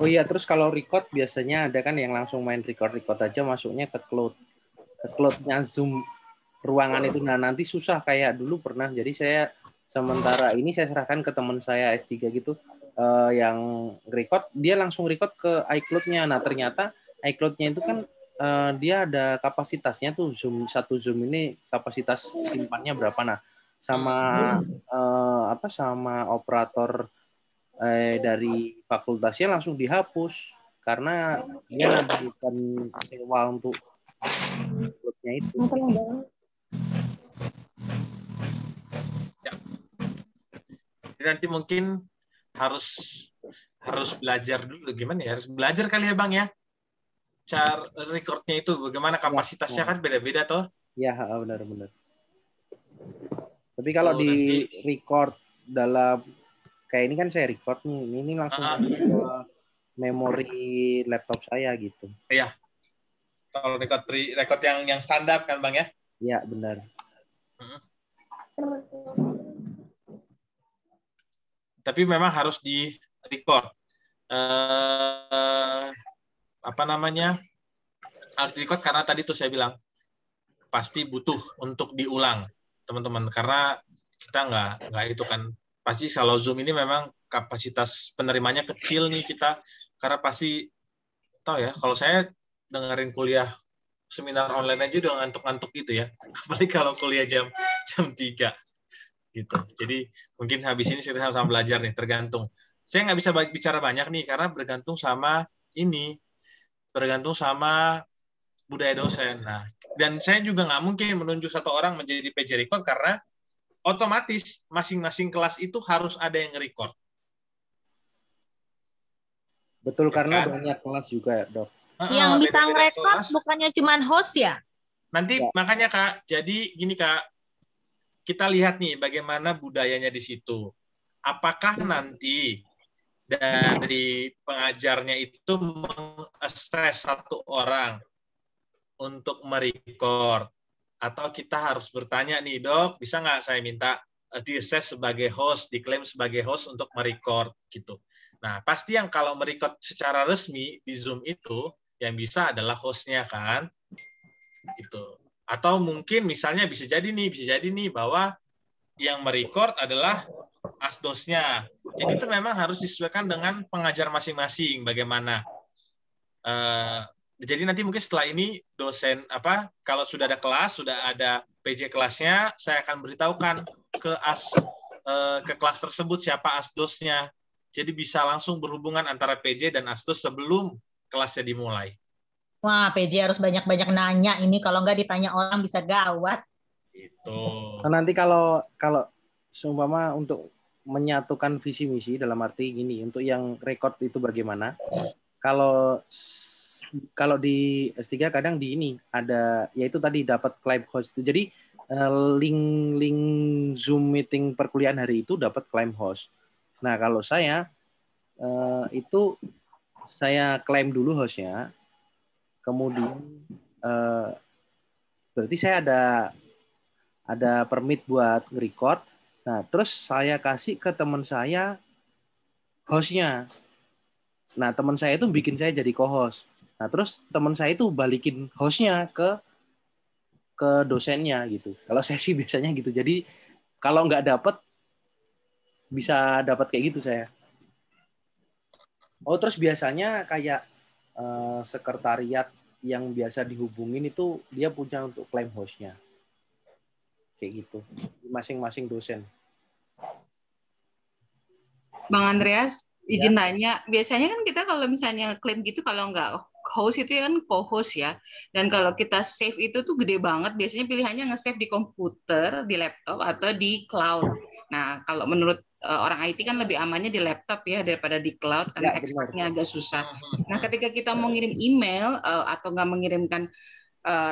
Oh iya, terus kalau record biasanya ada kan yang langsung main record aja masuknya ke cloud-nya Zoom ruangan itu. Nah, nanti susah kayak dulu pernah. Jadi saya sementara ini saya serahkan ke teman saya S3 gitu yang record, dia langsung record ke iCloud-nya. Nah, ternyata iCloud-nya itu kan dia ada kapasitasnya tuh, satu Zoom ini kapasitas simpannya berapa. Nah, sama operator dari fakultasnya langsung dihapus karena dia nambahkan sewa untuk cloud-nya itu. Ya. Jadi nanti mungkin harus belajar dulu gimana ya, harus belajar kali ya Bang ya, cara recordnya itu bagaimana kapasitasnya kan beda-beda toh. Ya benar-benar. Tapi kalau di record dalam kayak ini kan saya record nih, ini langsung ke memori laptop saya gitu. Iya. Kalau record yang standar kan Bang ya? Iya benar. Tapi memang harus di record. Harus di record karena tadi tuh saya bilang pasti butuh untuk diulang teman-teman, karena kita nggak itu kan pasti kalau Zoom ini memang kapasitas penerimanya kecil nih kita, karena pasti tahu ya kalau saya dengerin kuliah seminar online aja udah ngantuk-ngantuk gitu ya, apalagi kalau kuliah jam 3 gitu. Jadi mungkin habis ini kita sama belajar nih, tergantung. Saya nggak bisa bicara banyak nih karena bergantung sama budaya dosen. Nah, dan saya juga nggak mungkin menunjuk satu orang menjadi PJ record karena otomatis masing-masing kelas itu harus ada yang nge-record. Betul, karena banyak kelas juga, Dok. Yang bisa nge-record bukannya cuma host ya? Nanti makanya Kak, jadi gini Kak, kita lihat nih bagaimana budayanya di situ. Apakah nanti dari pengajarnya itu meng-assess satu orang untuk merecord, atau kita harus bertanya nih, Dok, bisa nggak saya minta di-assess sebagai host, diklaim sebagai host untuk merecord gitu. Nah, pasti yang kalau merecord secara resmi di Zoom itu yang bisa adalah hostnya kan, gitu. Atau mungkin misalnya bisa jadi nih bahwa yang merecord adalah asdosnya. Jadi itu memang harus disesuaikan dengan pengajar masing-masing bagaimana. Jadi nanti mungkin setelah ini dosen kalau sudah ada kelas, sudah ada PJ kelasnya, saya akan beritahukan ke kelas tersebut siapa asdosnya. Jadi bisa langsung berhubungan antara PJ dan asdos sebelum kelasnya dimulai. Wah, PJ harus banyak-banyak nanya ini, kalau nggak ditanya orang bisa gawat. Itu. Nah, nanti kalau seumpama untuk menyatukan visi misi dalam arti gini, untuk yang record itu bagaimana? Kalau di S3 kadang di ini ada, yaitu tadi dapat claim host itu. Jadi link Zoom meeting perkuliahan hari itu dapat claim host. Nah, kalau saya itu saya klaim dulu hostnya, kemudian berarti saya ada permit buat record. Nah, terus saya kasih ke teman saya hostnya. Nah, teman saya itu bikin saya jadi co-host. Nah, terus teman saya itu balikin hostnya ke dosennya gitu. Kalau saya sih biasanya gitu. Jadi kalau nggak dapat, bisa dapat kayak gitu saya. Oh, terus biasanya kayak sekretariat yang biasa dihubungin itu dia punya untuk klaim hostnya. Kayak gitu. Masing-masing dosen. Bang Andreas, izin tanya. Biasanya kan kita kalau misalnya klaim gitu, kalau nggak host itu kan co-host ya. Dan kalau kita save itu tuh gede banget. Biasanya pilihannya nge-save di komputer, di laptop, atau di cloud. Nah, kalau menurut orang IT kan lebih amannya di laptop ya daripada di cloud karena ekspornya agak susah. Nah, ketika kita mau ngirim email atau nggak mengirimkan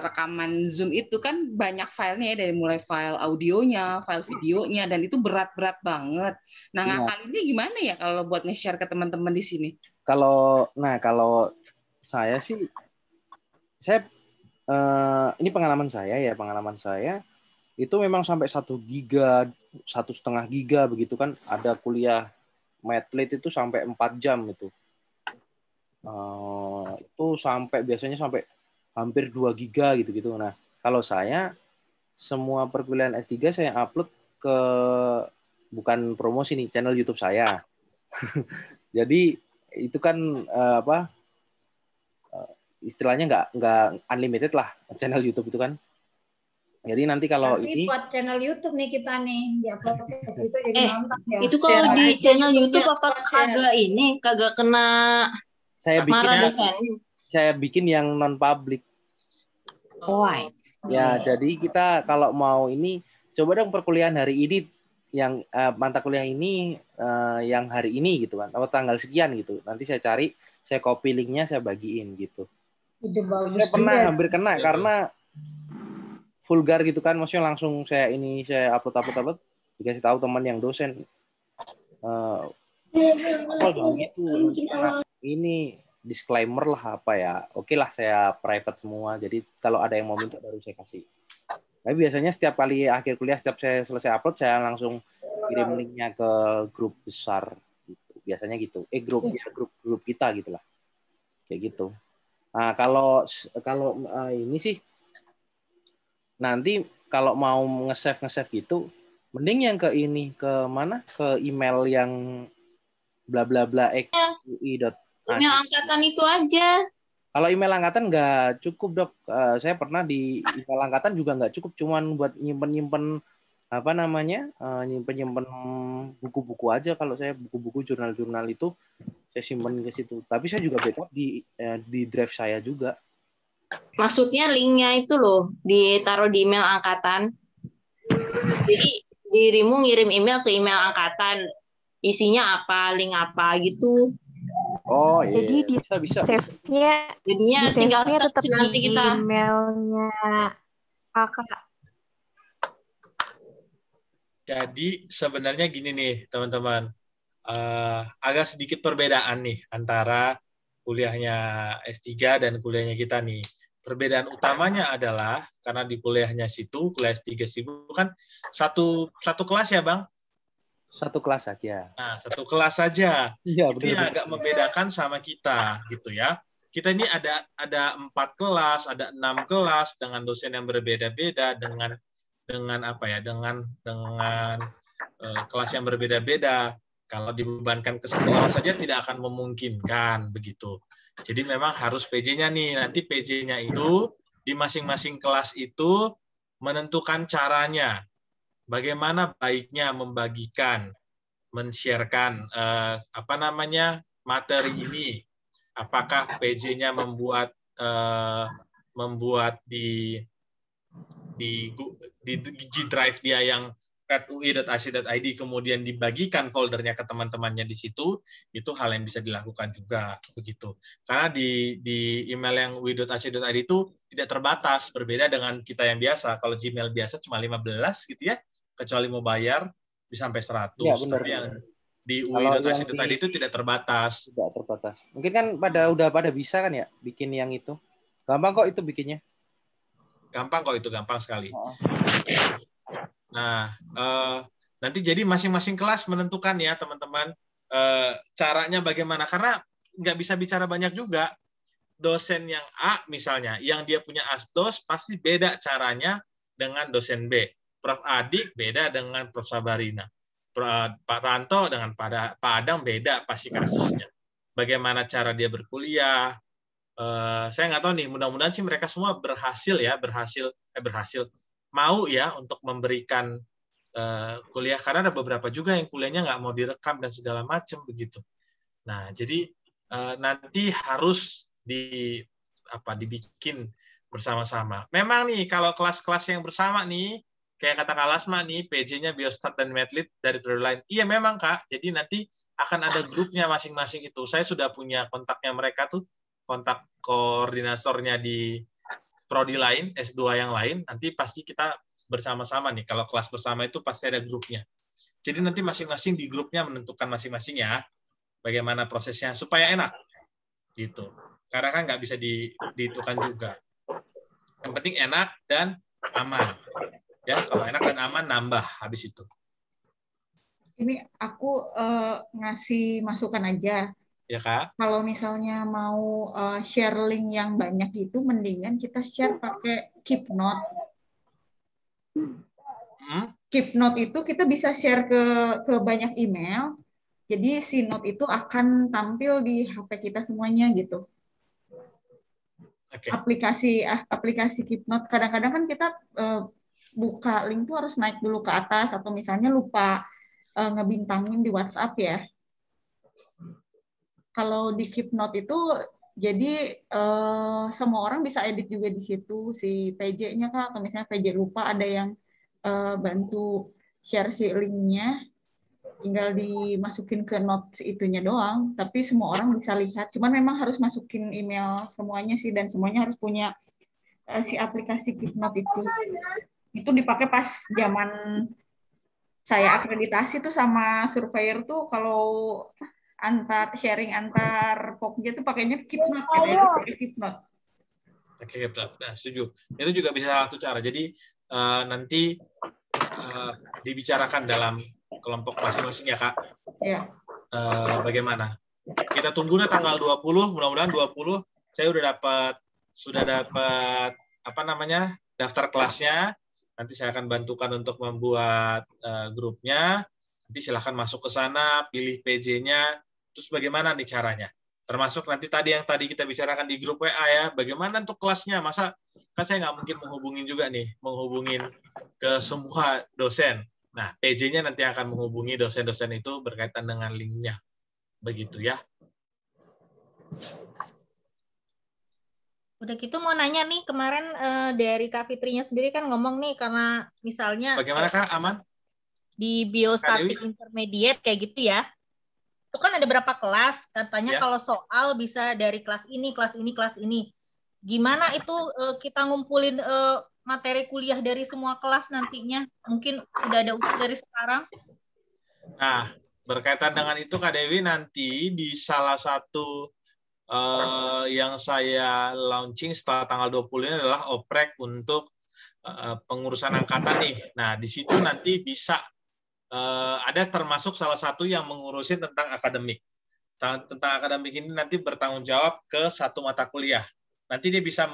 rekaman Zoom itu kan banyak filenya ya, dari mulai file audionya, file videonya, dan itu berat-berat banget. Nah, ngakalinnya gimana ya kalau buat nge-share ke teman-teman di sini? Kalau saya sih, ini pengalaman saya itu memang sampai 1 giga, 1,5 giga begitu kan. Ada kuliah Medlite itu sampai 4 jam itu. Itu biasanya sampai hampir 2 giga gitu-gitu. Nah, kalau saya semua perkuliahan S3 saya upload ke, bukan promosi nih, channel YouTube saya. Jadi itu kan istilahnya nggak unlimited lah channel YouTube itu kan. Jadi nanti kalau Berarti buat channel YouTube nih kita nih di-upload ke situ jadi nonton ya. Itu kalau di channel YouTube apa kagak kena marah dosen? Saya bikin yang non public. Ya, jadi kita kalau mau ini coba dong perkuliahan hari ini yang mata kuliah ini yang hari ini gitu kan, atau tanggal sekian gitu. Nanti saya cari, saya copy linknya, saya bagiin gitu. Saya pernah hampir kena karena vulgar gitu kan, maksudnya langsung saya upload dikasih tahu teman yang dosen gitu. Nah, ini disclaimer lah oke lah saya private semua, jadi kalau ada yang mau minta baru saya kasih. Tapi biasanya setiap kali akhir kuliah, setiap saya selesai upload, saya langsung kirim linknya ke grup besar gitu. Biasanya gitu, grup kita gitulah, kayak gitu. Nah, kalau ini sih nanti kalau mau nge-save gitu, mending yang ke mana, ke email yang bla bla bla email angkatan itu aja. Kalau email angkatan nggak cukup, Dok. Saya pernah di email angkatan juga nggak cukup, cuman buat nyimpen nyimpen buku-buku aja. Kalau saya buku-buku jurnal-jurnal itu saya simpen ke situ. Tapi saya juga backup di drive saya juga. Maksudnya linknya itu loh ditaruh di email angkatan. Jadi dirimu ngirim email ke email angkatan, isinya apa, link apa gitu. Oh iya. Jadi di bisa. Save-nya jadinya tinggal tetap nanti di kita emailnya kakak. Jadi sebenarnya gini nih teman-teman, agak sedikit perbedaan nih antara kuliahnya S3 dan kuliahnya kita nih. Perbedaan utamanya adalah karena di kuliahnya kuliah S3 situ kan satu kelas ya Bang? Satu kelas saja. Nah, satu kelas saja. Iya, itu yang agak membedakan sama kita gitu ya. Kita ini ada 4 kelas, ada 6 kelas dengan dosen yang berbeda-beda, dengan kelas yang berbeda-beda. Kalau dibebankan ke satu orang saja tidak akan memungkinkan begitu. Jadi memang harus PJ-nya nih. Nanti PJ-nya itu di masing-masing kelas itu menentukan caranya. Bagaimana baiknya membagikan, men-sharekan materi ini. Apakah PJ-nya membuat di G Drive dia yang ui.ac.id kemudian dibagikan foldernya ke teman-temannya di situ, itu hal yang bisa dilakukan juga begitu. Karena di email yang ui.ac.id itu tidak terbatas, berbeda dengan kita yang biasa. Kalau Gmail biasa cuma 15 gitu ya, kecuali mau bayar bisa sampai 100. Ya, tapi yang di ui.ac.id itu tidak terbatas. Tidak terbatas. Mungkin kan udah pada bisa kan ya bikin yang itu. Gampang kok itu bikinnya. Gampang kok itu, gampang sekali. Nah, nanti jadi masing-masing kelas menentukan ya teman-teman caranya bagaimana, karena nggak bisa bicara banyak juga. Dosen yang A misalnya, yang dia punya asdos pasti beda caranya dengan dosen B. Prof. Adik beda dengan Prof. Sabarina. Pak Tanto dengan Pak Adang beda pasti kasusnya. Bagaimana cara dia berkuliah, saya nggak tahu nih, mudah-mudahan sih mereka semua berhasil mau ya untuk memberikan kuliah, karena ada beberapa juga yang kuliahnya nggak mau direkam dan segala macam begitu. Nah, jadi nanti harus dibikin bersama-sama. Memang nih kalau kelas-kelas yang bersama nih, kayak kata Kak Lasma nih, PJ-nya Biostat dan Medlit dari prodi lain. Iya memang Kak, jadi nanti akan ada grupnya masing-masing itu. Saya sudah punya kontaknya mereka tuh, kontak koordinatornya di prodi lain, S2 yang lain, nanti pasti kita bersama-sama nih. Kalau kelas bersama itu pasti ada grupnya. Jadi nanti masing-masing di grupnya menentukan masing-masing ya, bagaimana prosesnya supaya enak, gitu. Karena kan nggak bisa dihitungkan juga. Yang penting enak dan aman. Ya, kalau enak dan aman nambah habis itu. Ini aku ngasih masukan aja. Ya Kak? Kalau misalnya mau share link yang banyak itu, mendingan kita share pakai Keepnote. Keepnote itu kita bisa share ke banyak email. Jadi si note itu akan tampil di HP kita semuanya gitu. Okay. Aplikasi Keepnote kadang-kadang kan kita buka link tuh harus naik dulu ke atas atau misalnya lupa ngebintangin di WhatsApp ya. Kalau di Keepnote itu jadi semua orang bisa edit juga di situ si PJ-nya Kak, atau misalnya PJ lupa ada yang bantu share si linknya, tinggal dimasukin ke notes itunya doang, tapi semua orang bisa lihat. Cuman memang harus masukin email semuanya sih, dan semuanya harus punya si aplikasi Keepnote itu. Itu dipakai pas zaman saya akreditasi tuh sama surveyor tuh, kalau sharing antar pokja tuh pakainya Keepnote, pakai Keepnote. Oke, nah, setuju. Itu juga bisa satu cara. Jadi nanti dibicarakan dalam kelompok masing-masing ya Kak. Ya. Bagaimana? Kita tunggunya tanggal 20, mudah-mudahan 20 saya sudah dapat apa namanya? Daftar kelasnya. Nanti saya akan bantukan untuk membuat grupnya. Nanti silahkan masuk ke sana, pilih PJ-nya. Terus bagaimana nih caranya? Termasuk nanti yang tadi kita bicarakan di grup WA ya, bagaimana untuk kelasnya? Masa kan saya nggak mungkin menghubungin ke semua dosen. Nah, PJ-nya nanti akan menghubungi dosen-dosen itu berkaitan dengan link-nya. Begitu ya. Udah gitu mau nanya nih, kemarin dari Kak Fitrinya sendiri kan ngomong nih, karena misalnya bagaimana Kak, aman? Di biostatik intermediate kayak gitu ya. Itu kan ada berapa kelas, katanya ya. Kalau soal bisa dari kelas ini, kelas ini, kelas ini. Gimana itu kita ngumpulin materi kuliah dari semua kelas nantinya? Mungkin udah ada usul dari sekarang? Nah, berkaitan dengan itu Kak Dewi, nanti di salah satu yang saya launching setelah tanggal 20 ini adalah oprek untuk pengurusan angkatan nih. Nah, di situ nanti bisa ada termasuk salah satu yang mengurusin tentang akademik. Tentang akademik ini nanti bertanggung jawab ke satu mata kuliah. Nanti dia bisa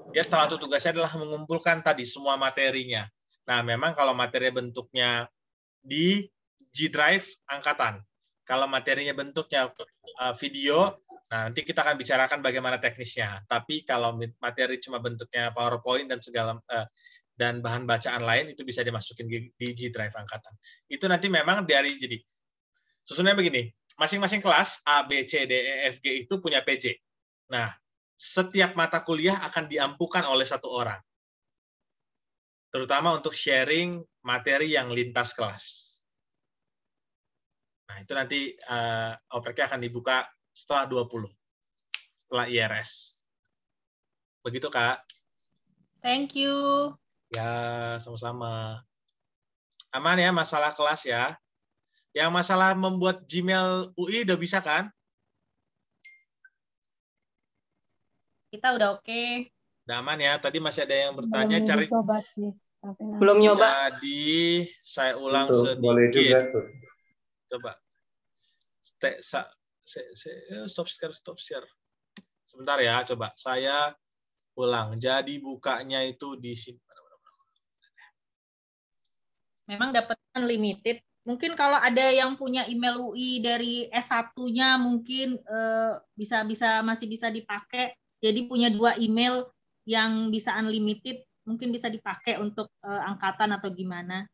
dia salah satu tugasnya adalah mengumpulkan tadi semua materinya. Nah, memang kalau materi bentuknya di G Drive angkatan. Kalau materinya bentuknya video, nah nanti kita akan bicarakan bagaimana teknisnya. Tapi kalau materi cuma bentuknya PowerPoint dan dan bahan bacaan lain itu bisa dimasukin di G Drive angkatan. Itu nanti memang jadi susunannya begini, masing-masing kelas A, B, C, D, E, F, G itu punya PJ. Nah, setiap mata kuliah akan diampukan oleh satu orang. Terutama untuk sharing materi yang lintas kelas. Nah, itu nanti opreknya akan dibuka setelah 20, setelah IRS. Begitu, Kak. Thank you. Ya, sama-sama. Aman ya masalah kelas ya. Yang masalah membuat Gmail UI udah bisa kan? Kita udah oke. Udah aman ya. Tadi masih ada yang bertanya. Belum nyoba. Jadi saya ulang Betul, sedikit. boleh juga tuh. Coba. Stop share. Sebentar ya, coba. Saya ulang. Jadi bukanya itu di sini. Memang dapat unlimited. Mungkin kalau ada yang punya email UI dari S1-nya mungkin masih bisa dipakai. Jadi punya 2 email yang bisa unlimited, mungkin bisa dipakai untuk angkatan atau gimana.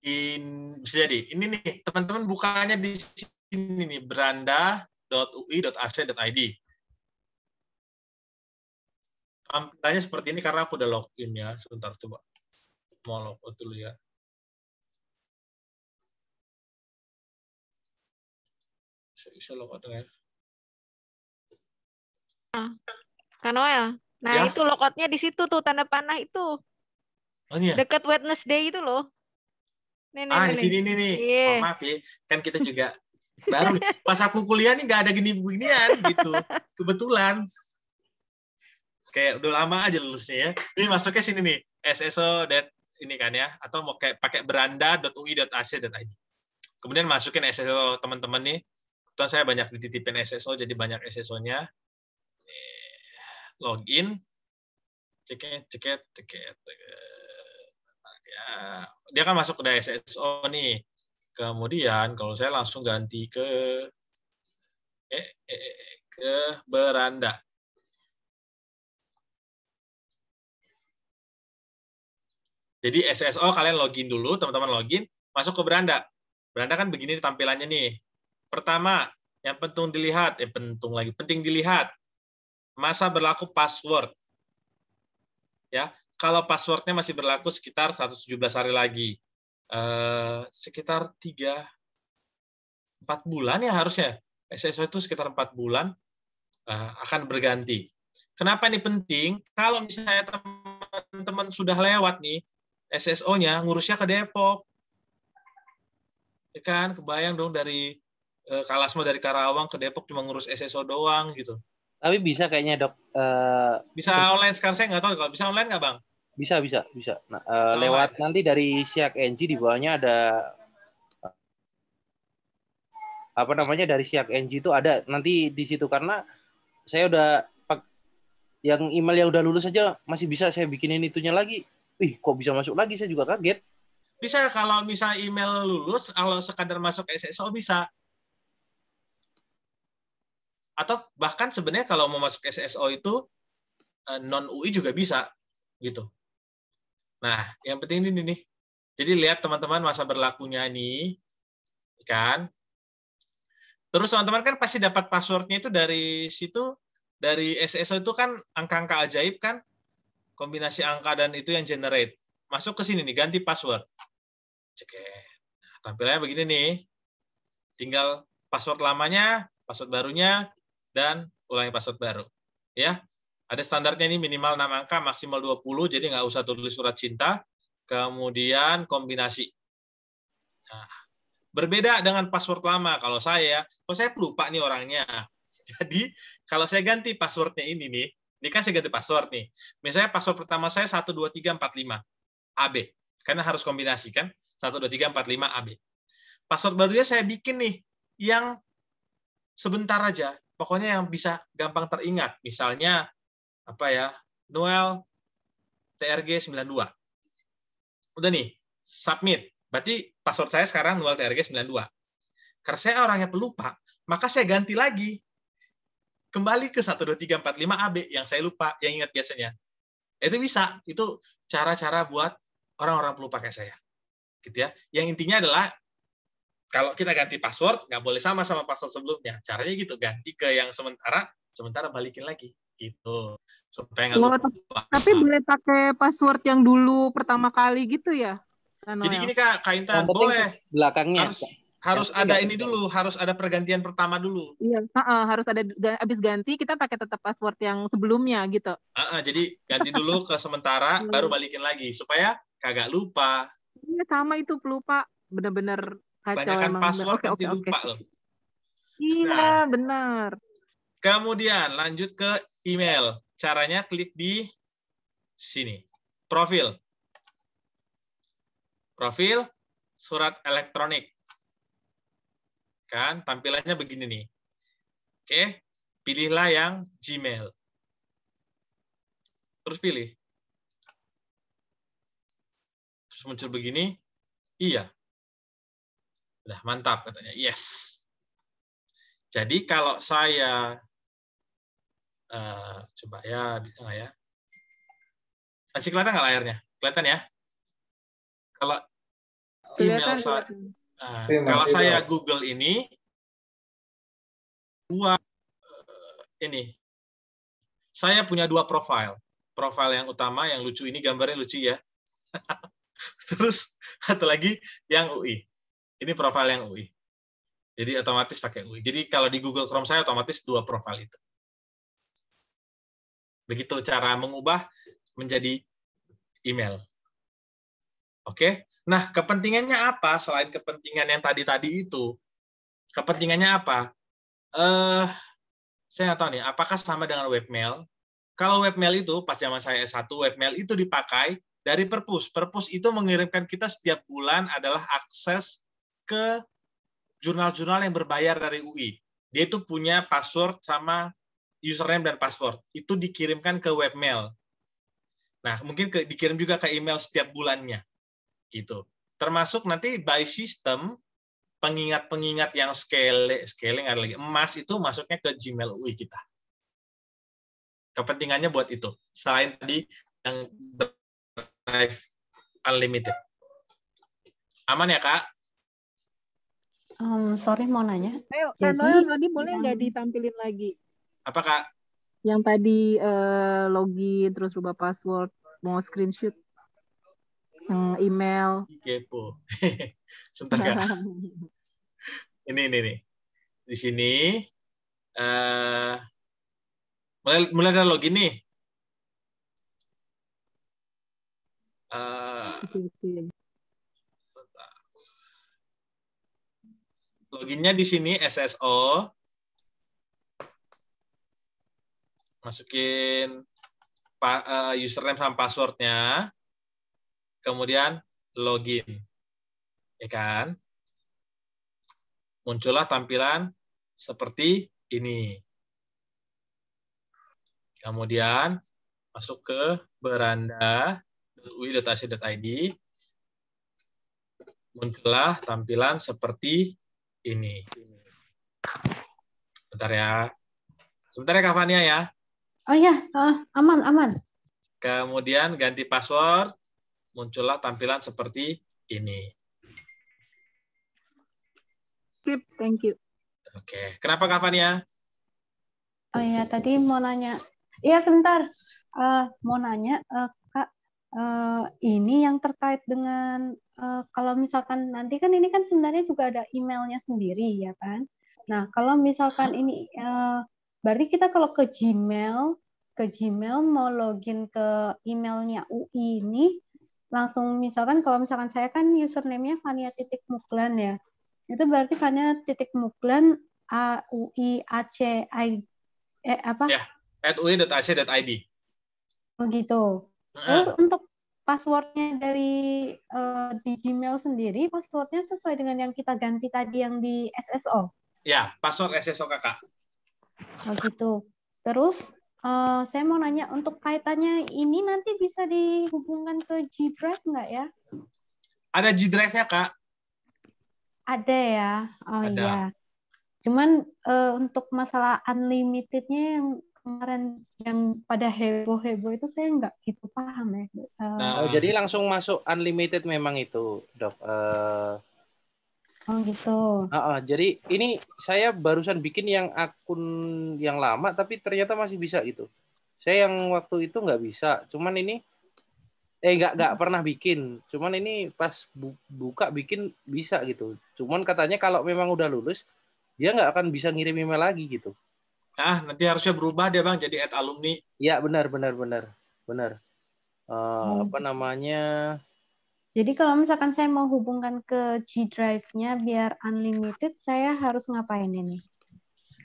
Bisa jadi. Ini nih, teman-teman bukanya di sini nih, beranda.ui.ac.id. Tampilnya seperti ini karena aku udah login ya. Sebentar, coba. Mau logout dulu ya. Bisa logout ya. Kak Noel, nah ya? Itu logoutnya di situ tuh, tanda panah itu. Oh, iya? Dekat Wednesday itu loh. Di sini nih. Yeah. Oh, maaf ya, kan kita juga baru nih. Pas aku kuliah nih nggak ada gini-ginian gitu. Kebetulan. Kayak udah lama aja lulusnya ya. Ini masuknya sini nih, SSO. Ini kan ya, atau mau kayak pakai beranda.ui.ac.id. Kemudian masukin SSO teman-teman nih. Kebetulan saya banyak dititipin SSO, jadi banyak SSO-nya. Login. Ceket. Ya, dia kan masuk ke SSO nih. Kemudian kalau saya langsung ganti ke beranda. Jadi SSO kalian login dulu, teman-teman login, masuk ke beranda. Beranda kan begini tampilannya nih. Pertama, yang penting dilihat, masa berlaku password. Ya, kalau passwordnya masih berlaku sekitar 117 hari lagi. Sekitar 3-4 bulan ya harusnya. SSO itu sekitar 4 bulan akan berganti. Kenapa ini penting? Kalau misalnya teman-teman sudah lewat nih, SSO-nya ngurusnya ke Depok. Ya kan, kebayang dong dari Kalasmo dari Karawang ke Depok cuma ngurus SSO doang gitu. Tapi bisa kayaknya, Dok. Bisa online sekarang, saya nggak tahu kalau bisa online nggak, Bang? Bisa. Nah, lewat online. Nanti dari Siak NG di bawahnya ada dari Siak NG itu ada nanti di situ, karena saya udah yang email yang udah lulus aja masih bisa saya bikinin itunya lagi. Kok bisa masuk lagi? Saya juga kaget. Bisa, kalau misalnya email lulus, kalau sekadar masuk SSO bisa. Atau bahkan sebenarnya kalau mau masuk SSO itu non-UI juga bisa, gitu. Nah, yang penting ini nih. Jadi lihat teman-teman masa berlakunya nih, kan? Terus teman-teman kan pasti dapat passwordnya itu dari situ, dari SSO itu kan angka-angka ajaib kan, kombinasi angka dan itu yang generate. Masuk ke sini nih, ganti password. Nah, tampilannya begini nih. Tinggal password lamanya, password barunya, dan ulangi password baru. Ya, ada standarnya ini minimal 6 angka, maksimal 20, jadi nggak usah tulis surat cinta. Kemudian kombinasi. Nah, berbeda dengan password lama. Kalau saya lupa nih orangnya. Jadi kalau saya ganti passwordnya ini kan saya ganti password nih. Misalnya password pertama saya 12345 AB, karena harus kombinasi kan, 12345 AB. Password barunya saya bikin nih yang sebentar aja, pokoknya yang bisa gampang teringat. Misalnya Noel TRG 92. Udah nih, submit. Berarti password saya sekarang Noel TRG 92. Karena saya orangnya pelupa, maka saya ganti lagi. Kembali ke 12345 AB yang saya lupa, yang ingat biasanya. Itu bisa, itu cara-cara buat orang-orang pelupa kayak saya. Gitu ya. Yang intinya adalah kalau kita ganti password nggak boleh sama password sebelumnya. Caranya gitu, ganti ke yang sementara balikin lagi gitu. Supaya nggak lupa. Tapi boleh pakai password yang dulu pertama kali gitu ya? Jadi gini Kak Intan, boleh. Belakangnya Harus ada ini dulu, harus ada pergantian pertama dulu. Iya, harus ada, habis ganti kita pakai tetap password yang sebelumnya gitu. Jadi ganti dulu ke sementara, baru balikin lagi supaya kagak lupa. Iya, sama itu pelupa, bener-bener kacau. Banyakan emang. Password nanti lupa loh. Iya, benar. Kemudian lanjut ke email. Caranya klik di sini. Profil, surat elektronik. Kan tampilannya begini nih. Oke, pilihlah yang Gmail. Terus pilih. Terus muncul begini. Iya. Udah mantap katanya. Yes. Jadi kalau saya coba ya di tengah ya. Nanti kelihatan nggak layarnya? Kelihatan ya? Kalau email saya, kalau saya Google ini, saya punya 2 profil. Profil yang utama yang lucu ini, gambarnya lucu ya. Terus satu lagi yang UI. Ini profil yang UI. Jadi otomatis pakai UI. Jadi kalau di Google Chrome saya otomatis 2 profil itu. Begitu cara mengubah menjadi email. Oke. Nah, kepentingannya apa selain kepentingan yang tadi itu? Kepentingannya apa? Saya nggak tahu nih, apakah sama dengan webmail? Kalau webmail itu, pas zaman saya S1, webmail itu dipakai dari Perpus. Perpus itu mengirimkan kita setiap bulan adalah akses ke jurnal-jurnal yang berbayar dari UI. Dia itu punya password sama username dan password. Itu dikirimkan ke webmail. Nah, mungkin dikirim juga ke email setiap bulannya. Gitu. Termasuk nanti by system, pengingat-pengingat yang scaling ada lagi. Emas itu masuknya ke Gmail UI kita. Kepentingannya buat itu. Selain tadi yang Drive Unlimited. Aman ya, Kak? Sorry mau nanya. Ayo, Kak Noel, tadi boleh nggak ditampilin lagi? Apa, Kak? Yang tadi login, terus rubah password, mau screenshot email. Kepo. Sebentar, Kak. Ini. Di sini mulai ada login nih. Loginnya di sini SSO. Masukin username sama passwordnya. Kemudian login. Ya kan? Muncullah tampilan seperti ini. Kemudian masuk ke beranda ui.ac.id. Muncullah tampilan seperti ini. Bentar ya. Sebentar ya Kak Fania ya. Oh iya, aman. Kemudian ganti password. Muncullah tampilan seperti ini. Sip, thank you. Oke, kenapa Kak Fania? Oh iya, tadi mau nanya. Iya, sebentar. Mau nanya, Kak, ini yang terkait dengan kalau misalkan nanti kan ini kan sebenarnya juga ada emailnya sendiri ya kan. Nah, kalau misalkan ini berarti kita kalau ke Gmail mau login ke emailnya UI ini langsung misalkan kalau misalkan saya kan username-nya Fania.Muklan ya. Itu berarti Fania.Muklan AUIACI apa? Ya, @ui.ac.id. Oh gitu. Terus untuk passwordnya dari di Gmail sendiri, passwordnya sesuai dengan yang kita ganti tadi yang di SSO? Ya, password SSO Kakak. Oh gitu. Terus saya mau nanya, untuk kaitannya ini nanti bisa dihubungkan ke G Drive nggak ya? Ada G Drive-nya, Kak. Ada ya? Oh ada. Iya. Cuman untuk masalah unlimited-nya yang kemarin yang pada heboh-heboh itu saya nggak gitu paham ya. Jadi langsung masuk unlimited memang itu, Dok. Oh gitu. Jadi ini saya barusan bikin yang akun yang lama, tapi ternyata masih bisa gitu. Saya yang waktu itu nggak bisa. Cuman ini nggak pernah bikin. Cuman ini pas buka bikin bisa gitu. Cuman katanya kalau memang udah lulus, dia nggak akan bisa ngirim email lagi gitu. Nanti harusnya berubah dia Bang jadi @alumni. Iya benar. Apa namanya? Jadi kalau misalkan saya mau hubungkan ke G Drive-nya biar unlimited, saya harus ngapain ini?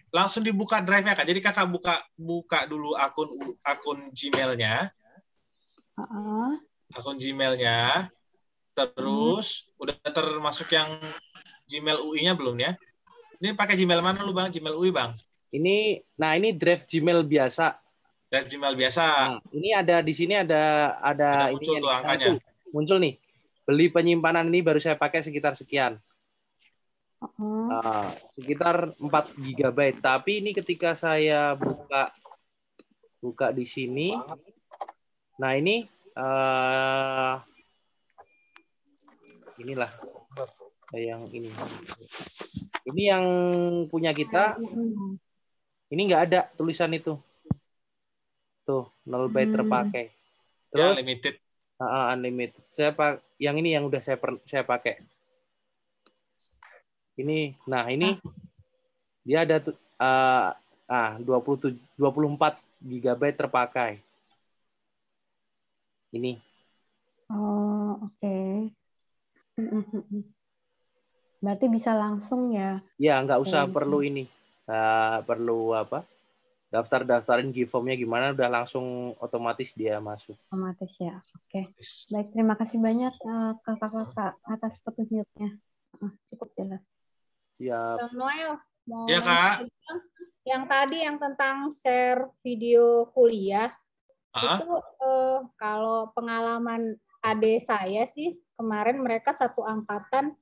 Langsung dibuka drive-nya Kak. Jadi Kakak buka dulu akun Gmail-nya. Akun Gmail-nya. Terus udah termasuk yang Gmail UI-nya belum ya? Ini pakai Gmail mana lu Bang? Gmail UI Bang? Ini drive Gmail biasa. Drive Gmail biasa. Nah, ini ada di sini ada muncul ini tuh angkanya. Muncul nih. Beli penyimpanan ini baru saya pakai sekitar sekian. Sekitar 4 GB. Tapi ini ketika saya buka di sini. Nah, ini inilah yang ini. Ini yang punya kita. Ini nggak ada tulisan itu. Tuh, 0 byte terpakai. Terus ya, unlimited. Unlimited. Yang ini yang udah saya pakai. Ini, ini dia ada 24 GB terpakai. Ini. Oh, oke. Berarti bisa langsung ya? Ya, nggak usah perlu ini. Perlu apa? Daftarin G-form-nya gimana, udah langsung otomatis dia masuk. Otomatis ya, oke. Baik, terima kasih banyak kakak-kakak atas petunjuknya. Cukup jelas. Siap. Bang Noel, mau Ya, Kak. yang tadi yang tentang share video kuliah, itu kalau pengalaman adik saya sih, kemarin mereka satu angkatan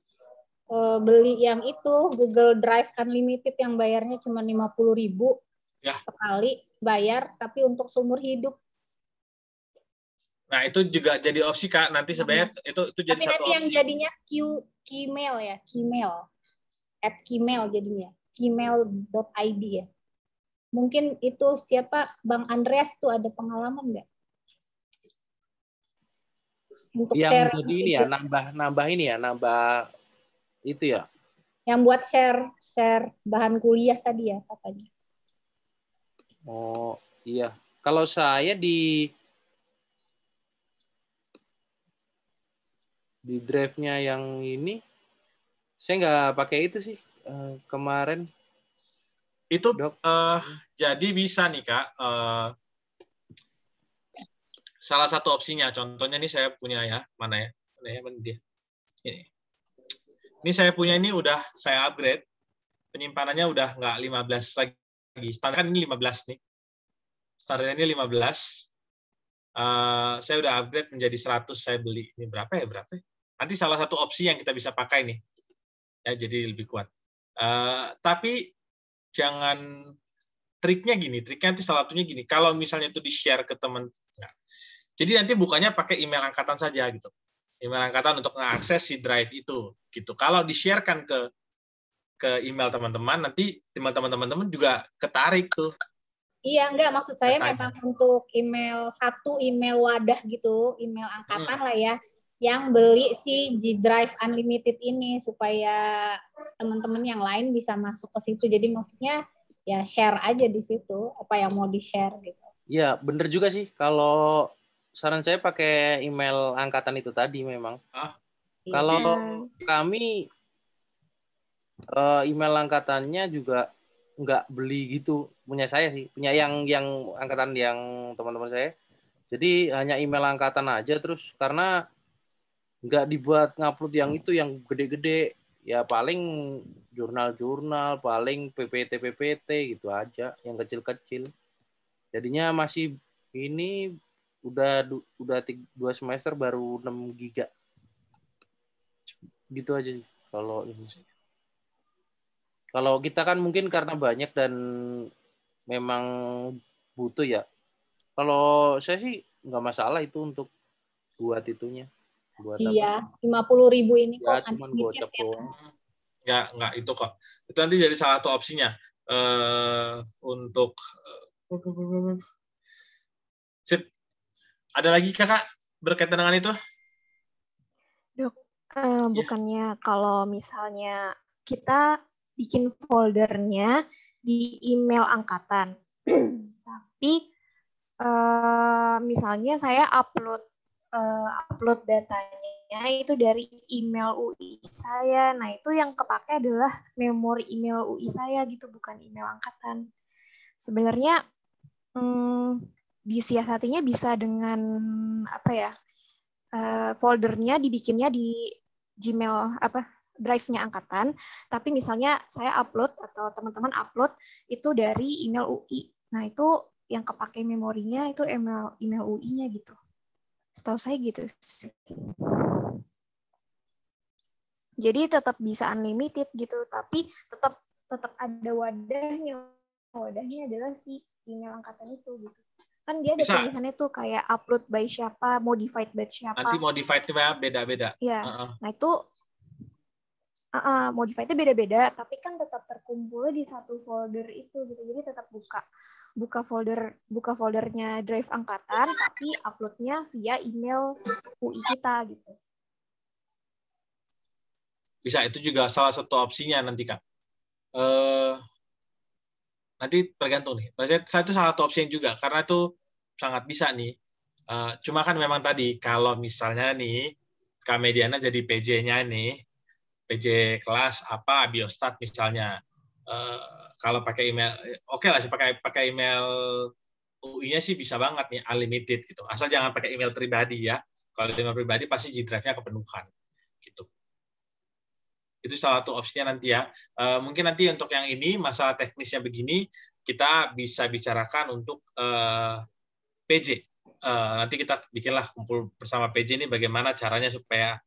beli yang itu, Google Drive Unlimited yang bayarnya cuma 50.000 sekali bayar, tapi untuk seumur hidup. Nah, itu juga jadi opsi, Kak. Nanti sebenarnya itu jadi Tapi satu nanti yang opsi. jadinya Gmail ya, Gmail jadinya, gmail.id ya. Mungkin itu siapa, Bang Andreas tuh ada pengalaman nggak? Untuk Yang share jadi ini ya, nambah ini ya, nambah itu ya. Yang buat share bahan kuliah tadi ya katanya. Oh iya, kalau saya di drive-nya yang ini, saya nggak pakai itu sih kemarin. Itu jadi bisa nih, Kak. Salah satu opsinya, contohnya nih saya punya ya, mana ya dia. Ini saya punya, ini udah saya upgrade, penyimpanannya udah nggak 15 lagi. Standar kan ini 15 nih. Standarnya ini 15. Saya udah upgrade menjadi 100, saya beli. Ini berapa ya? Nanti salah satu opsi yang kita bisa pakai nih. Ya, jadi lebih kuat. Tapi jangan, triknya nanti salah satunya gini, kalau misalnya itu di-share ke teman, jadi nanti bukannya pakai email angkatan saja gitu. Email angkatan untuk mengakses si drive itu gitu. Kalau di-sharekan ke email teman-teman, nanti teman-teman juga ketarik tuh. Iya, enggak, maksud saya memang untuk satu email wadah gitu, email angkatan lah ya, yang beli si G Drive Unlimited ini supaya teman-teman yang lain bisa masuk ke situ. Jadi maksudnya ya share aja di situ apa yang mau di-share gitu. Iya, bener juga sih. Kalau saran saya pakai email angkatan itu tadi memang. Kalau kami email angkatannya juga nggak beli gitu, punya saya sih, punya yang angkatan yang teman-teman saya. Jadi hanya email angkatan aja, terus karena nggak dibuat ngupload yang itu yang gede-gede, ya paling jurnal-jurnal, paling PPT gitu aja, yang kecil-kecil. Jadinya masih ini udah 2 semester baru 6 giga. Gitu aja kalau ini. Kalau kita kan mungkin karena banyak dan memang butuh ya. Kalau saya sih nggak masalah itu untuk buat itunya. Iya, 50.000 ini ya, kok. Cuman gocap doang. Nggak itu kok. Itu nanti jadi salah satu opsinya. Untuk sip. Ada lagi Kakak berkaitan dengan itu? Dok, bukannya kalau misalnya kita bikin foldernya di email angkatan, tapi misalnya saya upload datanya itu dari email UI saya, nah itu yang kepake adalah memori email UI saya gitu, bukan email angkatan. Sebenarnya disiasatinya bisa dengan apa ya, foldernya dibikinnya di Gmail drive-nya angkatan, tapi misalnya saya upload atau teman-teman upload itu dari email UI. Nah, itu yang kepake memorinya itu email UI-nya gitu. Setahu saya gitu. Jadi tetap bisa unlimited gitu, tapi tetap ada wadahnya. Wadahnya adalah si email angkatan itu gitu. Kan dia ada pilihannya tuh kayak upload by siapa, modified by siapa. Nanti modified-nya beda-beda. Iya. Nah, itu modified-nya beda-beda, tapi kan tetap terkumpul di satu folder itu gitu. Jadi tetap buka foldernya drive angkatan, tapi uploadnya via email UI kita gitu. Bisa, itu juga salah satu opsinya nanti Kak. Nanti tergantung nih. Saya itu salah satu opsi juga, karena itu sangat bisa nih. Cuma kan memang tadi, kalau misalnya nih, Kak Mediana jadi PJ-nya nih, PJ kelas apa, biostat misalnya. Kalau pakai email, oke lah sih pakai email UI-nya sih bisa banget nih, unlimited gitu. Asal jangan pakai email pribadi ya. Kalau email pribadi pasti G Drive-nya kepenuhan gitu. Itu salah satu opsinya nanti ya. Mungkin nanti untuk yang ini masalah teknisnya begini kita bisa bicarakan untuk PJ. Nanti kita bikinlah kumpul bersama PJ ini bagaimana caranya supaya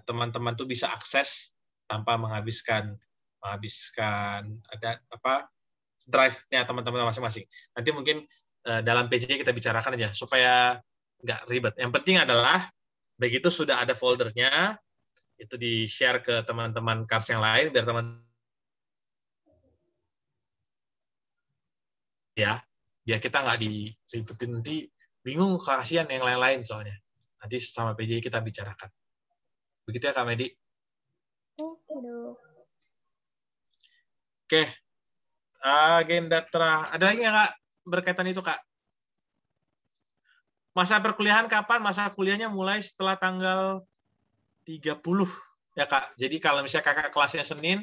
teman-teman tuh bisa akses tanpa menghabiskan ada drive-nya teman-teman masing-masing. Nanti mungkin dalam PJ kita bicarakan aja supaya nggak ribet. Yang penting adalah begitu sudah ada foldernya, itu di-share ke teman-teman Kars yang lain, biar biar kita nggak diribetin, nanti bingung, kasihan yang lain-lain soalnya. Nanti sama PJ kita bicarakan. Begitu ya Kak Medi? Oke. Agenda ada lagi nggak Kak berkaitan itu Kak? Masa perkuliahan kapan? Masa kuliahnya mulai setelah tanggal 30 ya Kak. Jadi kalau misalnya Kakak kelasnya Senin,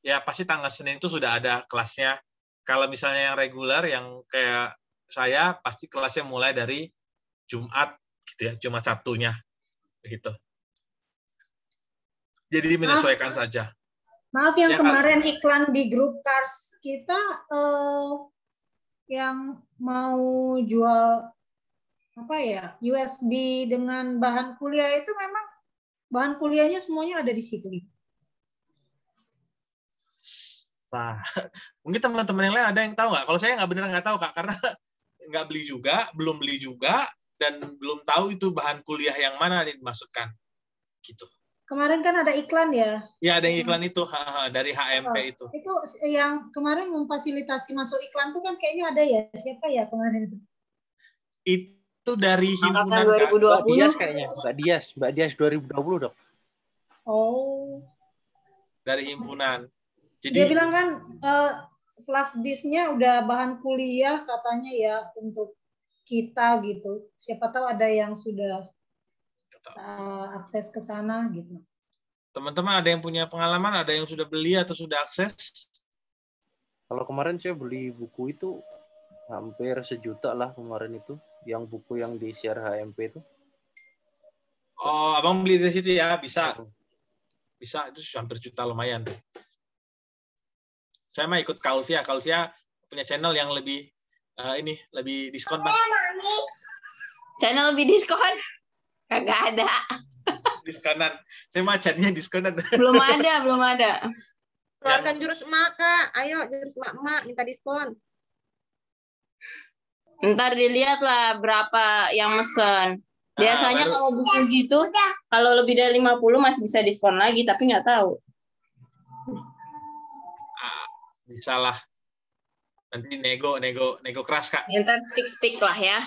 ya pasti tanggal Senin itu sudah ada kelasnya. Kalau misalnya yang reguler yang kayak saya pasti kelasnya mulai dari Jumat gitu ya, Jumat Sabtunya begitu. Jadi menyesuaikan saja. Maaf yang ya, kemarin Kak, iklan di grup Kars kita yang mau jual USB dengan bahan kuliah itu memang bahan kuliahnya semuanya ada di situ. Nah, mungkin teman-teman yang lain ada yang tahu nggak? Kalau saya nggak tahu Kak, karena nggak beli juga, belum beli juga, dan belum tahu itu bahan kuliah yang mana dimaksudkan. Gitu. Kemarin kan ada iklan ya? Ya, ada yang iklan itu dari HMP itu. Itu yang kemarin memfasilitasi masuk iklan itu kan kayaknya ada ya? Siapa ya kemarin itu? Itu dari himpunan 2020. Mbak Dias kayaknya, Mbak Dias 2020 dok. Oh. Dari himpunan. Jadi dia bilang kan flash disknya udah bahan kuliah katanya ya untuk kita gitu. Siapa tahu ada yang sudah akses ke sana gitu. Teman-teman ada yang punya pengalaman, ada yang sudah beli atau sudah akses? Kalau kemarin saya beli buku itu hampir 1 juta lah kemarin itu, yang buku yang di share HMP itu. Oh, abang beli dari situ ya? Bisa. Bisa, itu hampir juta, lumayan tuh. Saya mah ikut Kalvia. Kalvia punya channel yang lebih lebih diskon Bang. Channel lebih diskon? Kagak ada. Diskonan. Saya mah channelnya diskonan. Belum ada. Keluarkan jurus emak, Kak. Ayo, jurus emak minta diskon. Ntar dilihat lah berapa yang mesen. Biasanya kalau buku gitu, kalau lebih dari 50 masih bisa diskon lagi, tapi nggak tahu. Bisa lah. Nanti nego keras Kak. Ntar fix lah ya.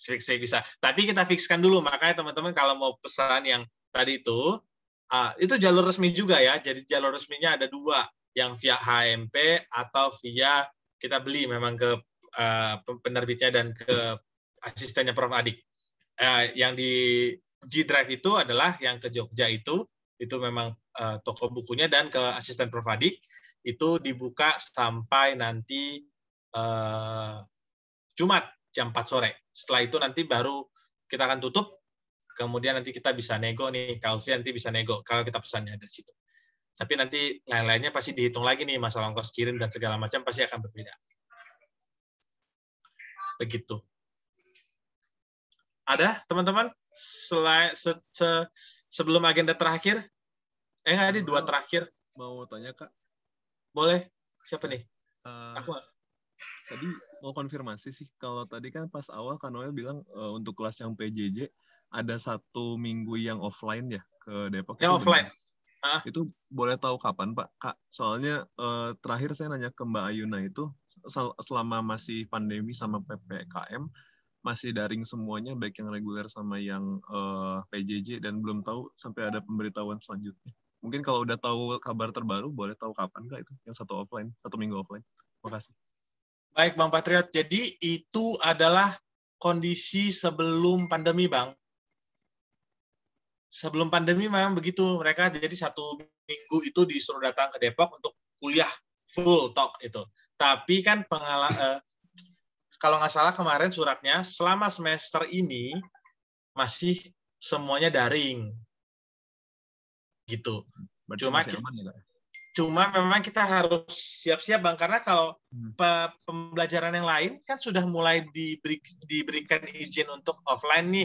Fix bisa. Tapi kita fixkan dulu, makanya teman-teman kalau mau pesan yang tadi itu jalur resmi juga ya. Jadi jalur resminya ada 2, yang via HMP atau via kita beli memang ke penerbitnya dan ke asistennya Prof Adik. Yang di G Drive itu adalah yang ke Jogja itu memang toko bukunya, dan ke asisten Prof Adik itu dibuka sampai nanti Jumat jam 4 sore. Setelah itu nanti baru kita akan tutup. Kemudian nanti kita bisa nego nih, Kalvia nanti bisa nego kalau kita pesannya dari situ. Tapi nanti lain-lainnya pasti dihitung lagi nih, masalah ongkos kirim dan segala macam pasti akan berbeda. Begitu. Ada teman-teman sebelum agenda terakhir? Nggak ada 2 terakhir. Mau tanya Kak? Boleh. Siapa nih? Aku. Tadi mau konfirmasi sih. Kalau tadi kan pas awal Kak Noel bilang untuk kelas yang PJJ ada 1 minggu yang offline ya ke Depok. Yang offline. Itu boleh tahu kapan Pak? Kak, soalnya terakhir saya nanya ke Mbak Ayuna itu selama masih pandemi sama PPKM masih daring semuanya, baik yang reguler sama yang PJJ, dan belum tahu sampai ada pemberitahuan selanjutnya. Mungkin kalau udah tahu kabar terbaru, boleh tahu kapan Kak itu yang 1 minggu offline. Terima kasih. Baik Bang Patriot, jadi itu adalah kondisi sebelum pandemi Bang. Sebelum pandemi memang begitu, mereka jadi 1 minggu itu disuruh datang ke Depok untuk kuliah full talk itu. Tapi kan kalau nggak salah kemarin suratnya selama semester ini masih semuanya daring. gitu. Berarti Cuma masih aman ya, Kak? Cuma memang kita harus siap-siap Bang, karena kalau pembelajaran yang lain kan sudah mulai diberikan izin untuk offline nih,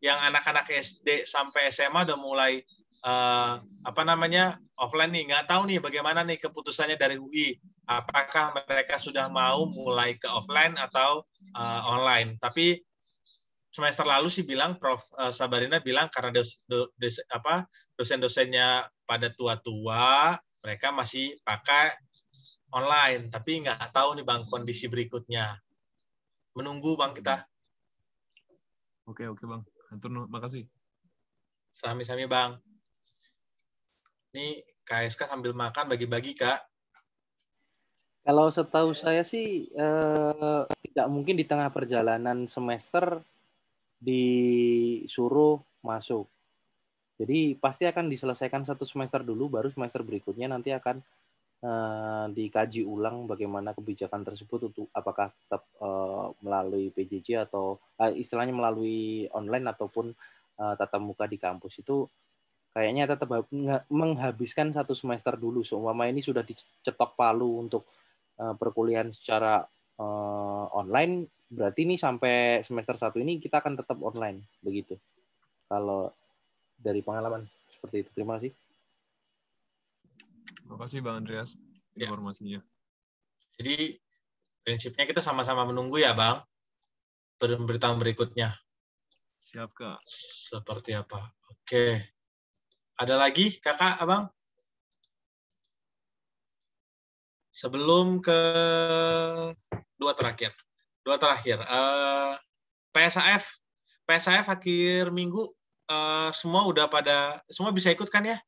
yang anak-anak SD sampai SMA udah mulai offline nih. Nggak tahu nih bagaimana nih keputusannya dari UI, apakah mereka sudah mau mulai ke offline atau online. Tapi semester lalu sih bilang Prof Sabarina bilang karena dosen-dosennya pada tua-tua, mereka masih pakai online, tapi nggak tahu nih Bang kondisi berikutnya. Menunggu Bang kita. Oke Bang. Makasih. Sami-sami Bang. Ini KSK sambil makan bagi-bagi Kak. Kalau setahu saya sih tidak mungkin di tengah perjalanan semester disuruh masuk. Jadi pasti akan diselesaikan satu semester dulu, baru semester berikutnya nanti akan dikaji ulang bagaimana kebijakan tersebut untuk apakah tetap melalui PJJ atau istilahnya melalui online ataupun tatap muka di kampus. Itu kayaknya tetap menghabiskan satu semester dulu. Seumpama ini sudah dicetok palu untuk perkuliahan secara online, berarti ini sampai semester 1 ini kita akan tetap online begitu. Kalau dari pengalaman seperti itu. Terima kasih. Terima kasih Bang Andreas informasinya. Jadi prinsipnya kita sama-sama menunggu ya Bang pemberitaan berikutnya. Siap Kak. Seperti apa? Oke. Ada lagi Kakak, Abang? Sebelum ke dua terakhir. PSAF akhir minggu semua bisa ikut kan ya?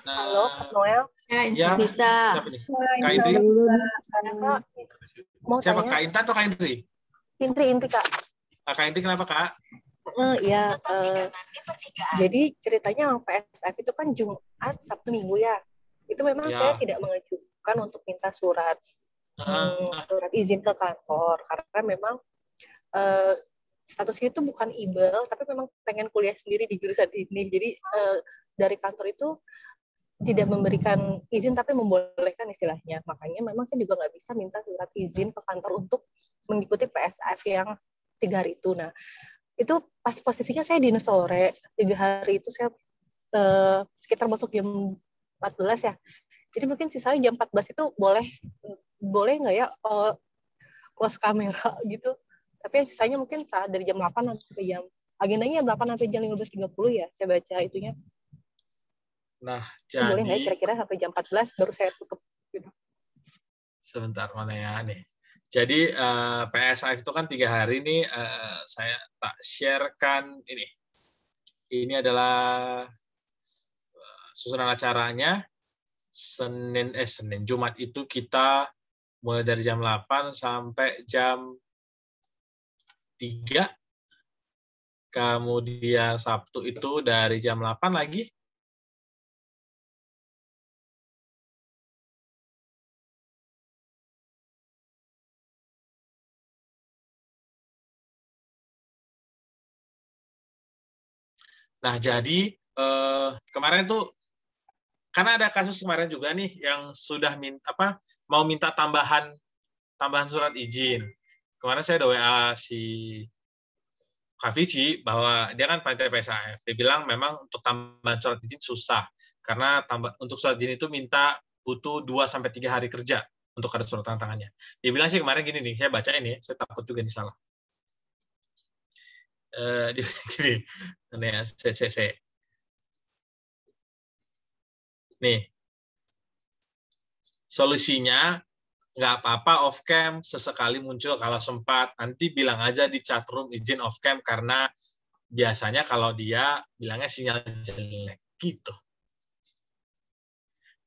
Nah, halo, Kak Noel. Ya, bisa. Siapa nih? Kak Indri? Mau siapa, tanya? Kak Intan atau Kak Indri? Indri, Kak. Kak Indri kenapa, Kak? Jadi ceritanya PSF itu kan Jumat, Sabtu, Minggu ya. Itu memang saya tidak mengajukan untuk minta surat izin ke kantor. Karena memang statusnya itu bukan IBEL, tapi memang pengen kuliah sendiri di jurusan ini. Jadi dari kantor itu tidak memberikan izin tapi membolehkan istilahnya. Makanya memang saya juga nggak bisa minta surat izin ke kantor untuk mengikuti PSF yang 3 hari itu. Nah, itu pas posisinya saya di sore, 3 hari itu saya sekitar masuk jam 14 ya. Jadi mungkin sisanya jam 14 itu boleh nggak ya close kamera gitu. Tapi yang sisanya mungkin saat dari jam 8 sampai agendanya 8 sampai jam 15.30 ya, saya baca itunya. Nah, jadi boleh nggak kira-kira sampai jam 14 baru saya tutup gitu. Sebentar, mana ya nih. Jadi PSAF itu kan 3 hari nih, saya tak sharekan ini. Ini adalah susunan acaranya. Jumat itu kita mulai dari jam 8 sampai jam 3. Kemudian Sabtu itu dari jam 8 lagi. Nah, jadi kemarin tuh karena ada kasus kemarin juga nih yang sudah mau minta tambahan surat izin. Kemarin saya udah WA si Kak Vici bahwa dia kan panitia PSAF. Dia bilang memang untuk tambahan surat izin susah karena untuk surat izin itu butuh 2-3 hari kerja untuk ada surat tangannya. Dia bilang sih kemarin gini nih, saya baca ini, saya takut juga nih salah. Gini, nih, solusinya nggak apa-apa off cam, sesekali muncul kalau sempat. Nanti bilang aja di chat room izin off cam karena biasanya kalau dia bilangnya sinyal jelek gitu.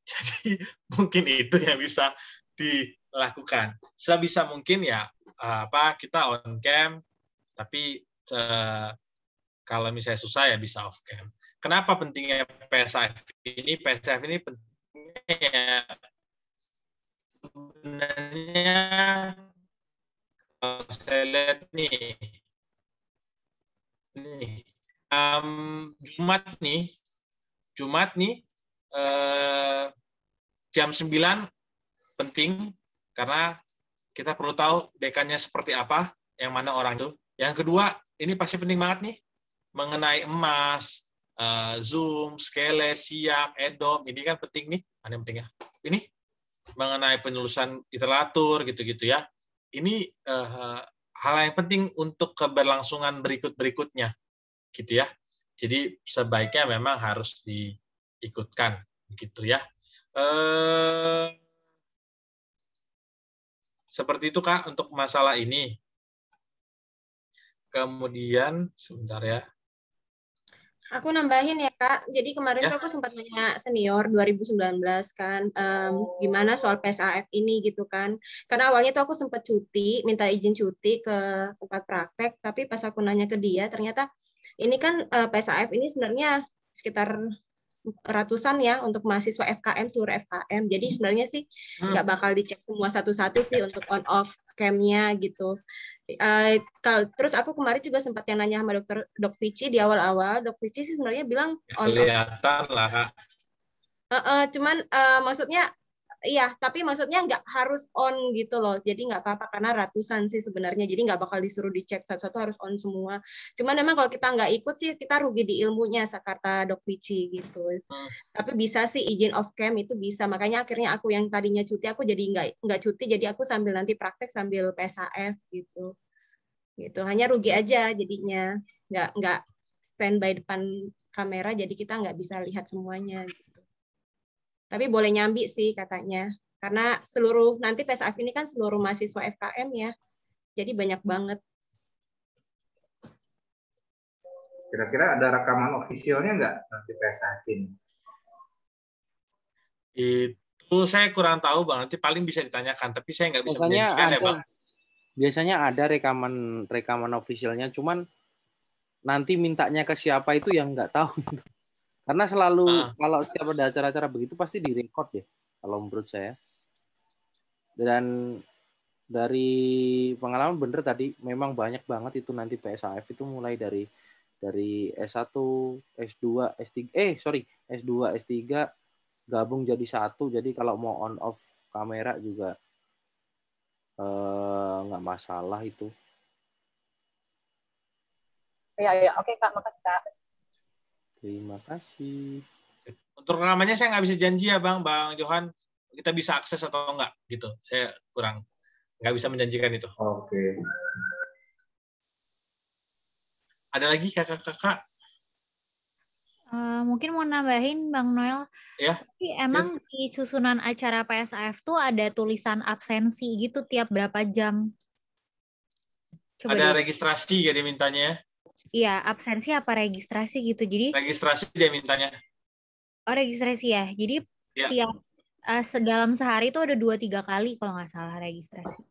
Jadi mungkin itu yang bisa dilakukan. Sebisa mungkin ya kita on cam, tapi kalau misalnya susah ya bisa off cam. Kenapa pentingnya PSAF ini? PSAF ini pentingnya ya sebenarnya kalau saya lihat nih Jumat nih jam 9 penting karena kita perlu tahu dekannya seperti apa, yang mana orang itu. Yang kedua, ini pasti penting banget nih mengenai emas, Zoom, Skele, Siap, Edom, ini kan penting nih. Mana yang penting ya? Ini mengenai penelusuran literatur gitu-gitu ya. Ini hal yang penting untuk keberlangsungan berikut-berikutnya, gitu ya. Jadi sebaiknya memang harus diikutkan, gitu ya. Seperti itu Kak untuk masalah ini. Kemudian sebentar ya. Aku nambahin ya Kak, jadi kemarin tuh aku sempat nanya senior 2019 kan, gimana soal PSAF ini gitu kan. Karena awalnya tuh aku sempat cuti, minta izin cuti ke tempat praktek, tapi pas aku nanya ke dia, ternyata ini kan PSAF ini sebenarnya sekitar ratusan ya untuk mahasiswa FKM, seluruh FKM. Jadi sebenarnya sih nggak bakal dicek semua satu-satu sih untuk on-off cam-nya gitu. Terus aku kemarin juga sempat yang nanya sama Dok Vici di awal-awal. Dok Vici sih sebenarnya bilang on-off. Kelihatan lah Kak. Cuman maksudnya iya, tapi maksudnya nggak harus on gitu loh. Jadi nggak apa-apa karena ratusan sih sebenarnya. Jadi nggak bakal disuruh dicek satu-satu harus on semua. Cuman memang kalau kita nggak ikut sih kita rugi di ilmunya, kata Dok Vici gitu. Tapi bisa sih izin off cam itu bisa. Makanya akhirnya aku yang tadinya cuti aku jadi nggak cuti. Jadi aku sambil nanti praktek sambil PSAF gitu. Gitu. Hanya rugi aja jadinya. Nggak standby depan kamera. Jadi kita nggak bisa lihat semuanya. Gitu. Tapi boleh nyambi sih katanya. Karena seluruh, nanti PSAF ini kan seluruh mahasiswa FKM ya. Jadi banyak banget. Kira-kira ada rekaman ofisialnya nggak nanti PSAF ini? Itu saya kurang tahu Bang. Nanti paling bisa ditanyakan. Tapi saya nggak bisa menjanjikan ya Bang. Biasanya ada rekaman ofisialnya. Cuman nanti mintanya ke siapa itu yang nggak tahu. Karena selalu kalau setiap ada acara-acara begitu pasti direkod ya, kalau menurut saya. Dan dari pengalaman bener tadi, memang banyak banget itu nanti PSAF itu mulai dari S1, S2, S3, S2, S3 gabung jadi satu. Jadi kalau mau on off kamera juga nggak masalah itu. Ya, oke Kak, makasih Kak. Terima kasih. Untuk rekamannya saya nggak bisa janji ya Bang Johan, kita bisa akses atau enggak gitu. Saya nggak bisa menjanjikan itu. Oke. Ada lagi kakak-kakak? Mungkin mau nambahin Bang Noel. Ya. Tapi emang di susunan acara PSAF tuh ada tulisan absensi gitu tiap berapa jam. Ada registrasi ya dia mintanya ya? Iya, absensi apa registrasi gitu. Jadi registrasi dia mintanya. Oh, registrasi ya. Jadi tiap dalam sehari itu ada 2-3 kali kalau nggak salah registrasi.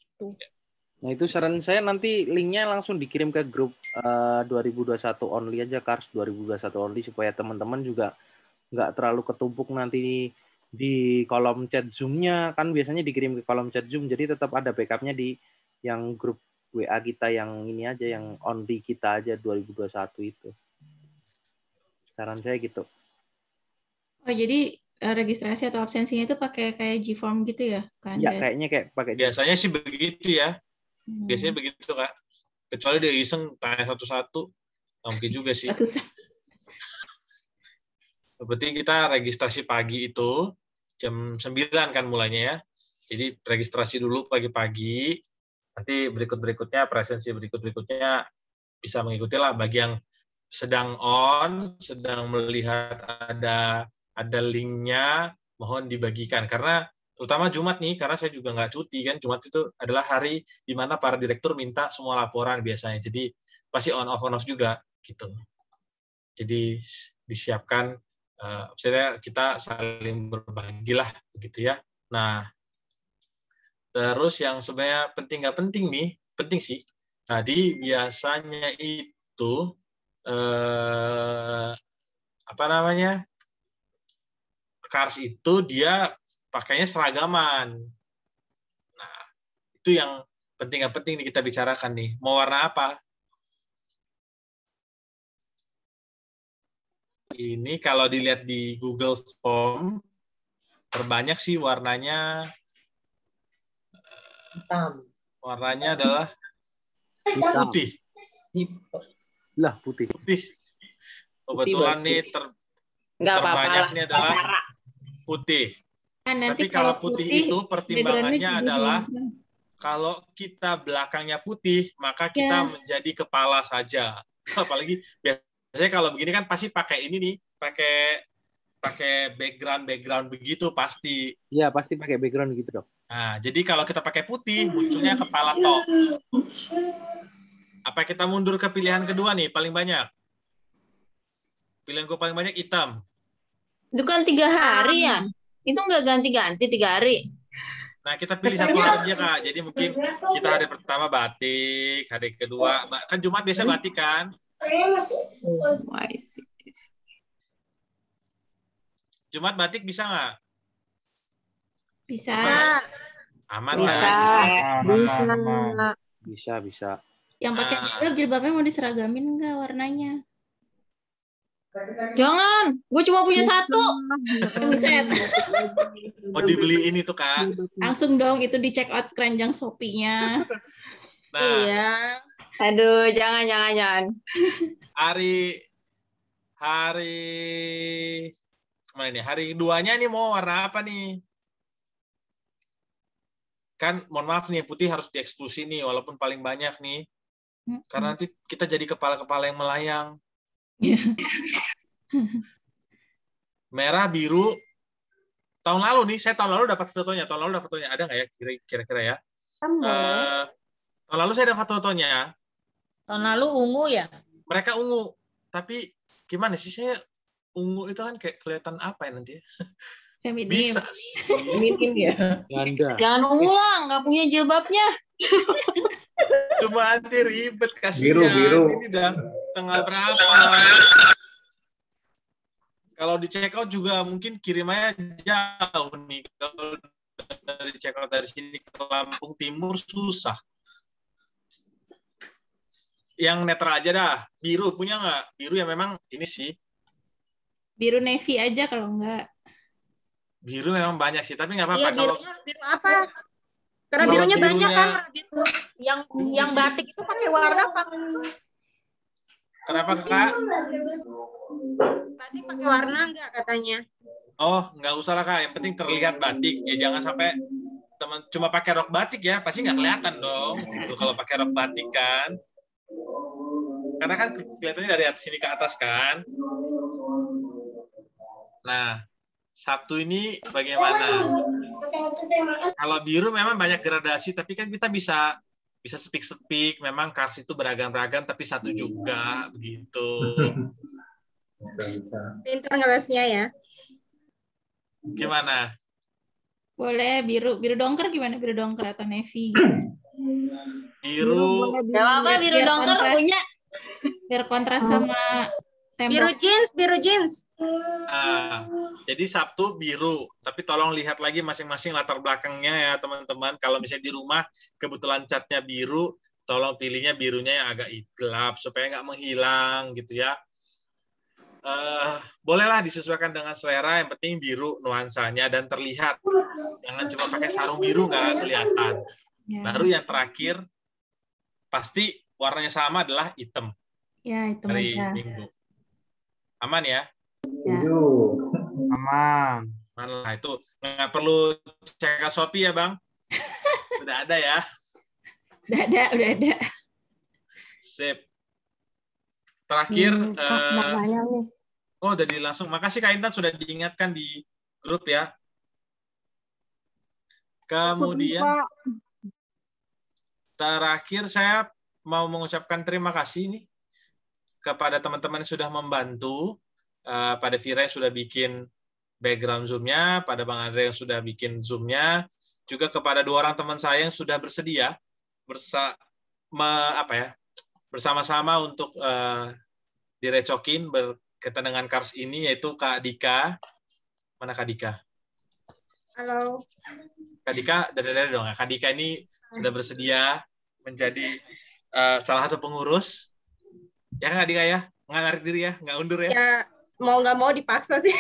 Gitu. Nah, itu saran saya nanti linknya langsung dikirim ke grup 2021 only aja, Kars 2021 only, supaya teman-teman juga nggak terlalu ketumpuk nanti di kolom chat Zoom-nya. Kan biasanya dikirim ke kolom chat Zoom, jadi tetap ada backup-nya di yang grup WA kita yang ini aja, yang only kita aja 2021 itu. Saran saya gitu. Oh, jadi registrasi atau absensinya itu pakai kayak G-form gitu ya? Kan? Ya, kayaknya kayak pakai. Biasanya sih begitu ya. Biasanya begitu, Kak. Kecuali dia iseng tanya satu-satu, mungkin juga sih. Seperti kita registrasi pagi itu, jam 9 kan mulainya ya. Jadi registrasi dulu pagi-pagi, nanti berikut-berikutnya, presensi berikut-berikutnya bisa mengikuti lah. Bagi yang sedang on, sedang melihat ada linknya, mohon dibagikan. Karena terutama Jumat nih, karena saya juga nggak cuti kan, Jumat itu adalah hari di mana para direktur minta semua laporan biasanya. Jadi pasti on-off juga gitu. Jadi disiapkan, kita saling berbagi lah begitu ya. Nah, terus yang sebenarnya penting nggak penting nih, penting sih. Tadi biasanya itu Kars itu dia pakainya seragaman. Nah, itu yang penting nggak penting nih kita bicarakan nih. Mau warna apa? Ini kalau dilihat di Google Form, terbanyak sih warnanya. Hitam. Warnanya adalah putih. Lah, putih. Putih. Kebetulan nih terbanyak nih adalah putih. Tapi kalau putih itu pertimbangannya adalah kalau kita belakangnya putih, maka kita menjadi kepala saja. Apalagi biasanya kalau begini kan pasti pakai ini nih, pakai background begitu pasti. Iya, pasti pakai background gitu, Dok. Nah, jadi kalau kita pakai putih, munculnya kepala tok. Apa kita mundur ke pilihan kedua nih, paling banyak? Pilihan gue paling banyak hitam. Itu kan 3 hari ya? Itu nggak ganti-ganti 3 hari? Nah, kita pilih satu hari aja, Kak. Jadi mungkin kita hari pertama batik, hari kedua, kan Jumat biasa batik kan? Jumat batik bisa nggak? Bisa. Aman kan? Bisa. Yang pakai jilbabnya mau diseragamin nggak warnanya? Jangan, gue cuma punya 1. Mau dibeliin itu, Kak. Langsung dong, itu di check out keranjang Shopee-nya. Nah, iya. Aduh, jangan. Hari mana nih? Hari keduanya nih mau warna apa nih? Kan, mohon maaf nih, putih harus dieksklusi nih, walaupun paling banyak nih. Karena nanti kita jadi kepala-kepala yang melayang. Merah, biru. Tahun lalu nih, saya tahun lalu dapat fotonya. Ada nggak ya kira-kira ya? Tahun lalu saya dapat fotonya. Tahun lalu ungu ya? Mereka ungu. Tapi gimana sih, saya ungu itu kan kayak kelihatan apa ya nanti? Bisa. Feminim ya? Jangan ungu lah, nggak punya jilbabnya. Cuma nanti ribet kasihan. Biru. Ini udah tanggal berapa? Kalau di check out juga mungkin kirimannya jauh nih. Kalau dari check out dari sini ke Lampung Timur susah. Yang netral aja dah. Biru punya nggak? Biru yang memang ini sih. Biru navy aja kalau nggak. Biru memang banyak sih, tapi nggak apa-apa. Iya, Kalau biru apa? Karena birunya banyak kan. Yang batik itu pakai warna apa? Kenapa, Kak? Batik pakai warna nggak katanya? Oh, nggak usah lah, Kak. Yang penting terlihat batik. Ya jangan sampai teman cuma pakai rok batik ya, pasti nggak kelihatan dong. Gitu kalau pakai rok batik kan. Karena kan kelihatannya dari atas sini ke atas kan. Nah, satu ini bagaimana? Kalau biru memang banyak gradasi, tapi kan kita bisa sepik-sepik. Memang kars itu beragam-ragam, tapi satu juga begitu. Bisa. Pintar ngelesnya ya. Gimana? Boleh biru dongker gimana? Biru dongker atau navy? Biru. Gak apa-apa, biru dongker punya. Biar kontras sama tembok. Biru jeans. Nah, jadi Sabtu biru, tapi tolong lihat lagi masing-masing latar belakangnya ya teman-teman. Kalau misalnya di rumah kebetulan catnya biru, tolong pilihnya birunya yang agak gelap supaya nggak menghilang gitu ya. Bolehlah disesuaikan dengan selera, yang penting biru nuansanya dan terlihat. Jangan cuma pakai sarung biru nggak kelihatan. Baru yang terakhir pasti warnanya sama adalah hitam. Ya, hitam hari aja. Minggu. Aman ya? Aman. Lah itu nggak perlu cek ke Shopee ya, Bang? Udah ada ya? Udah ada. Sip. Terakhir, nih. oh jadi langsung. Makasih Kak Intan sudah diingatkan di grup ya. Kemudian terakhir saya mau mengucapkan terima kasih nih kepada teman-teman yang sudah membantu, pada Vira yang sudah bikin background Zoom-nya, pada Bang Andre yang sudah bikin Zoom-nya, juga kepada 2 orang teman saya yang sudah bersedia bersama-sama untuk direcokin berkaitan dengan kars ini, yaitu Kak Dika. Mana Kak Dika? Halo. Kak Dika, dadah dong. Kak Dika ini sudah bersedia menjadi salah satu pengurus. Ya Kak Dika ya? Nggak narik diri ya? Nggak undur ya? mau nggak mau dipaksa sih.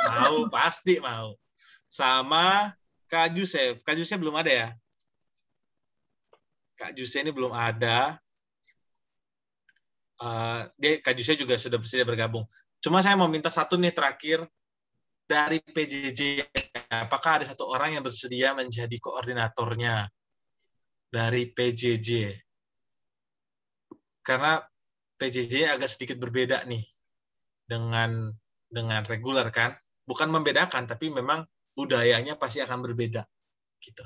Mau, pasti mau. Sama Kak Juse. Kak Juse belum ada ya? Kak Juse ini belum ada. Kak Juse juga sudah bersedia bergabung. Cuma saya mau minta satu nih terakhir dari PJJ. Apakah ada satu orang yang bersedia menjadi koordinatornya dari PJJ? Karena PJJ agak sedikit berbeda nih dengan reguler kan. Bukan membedakan, tapi memang budayanya pasti akan berbeda. Gitu.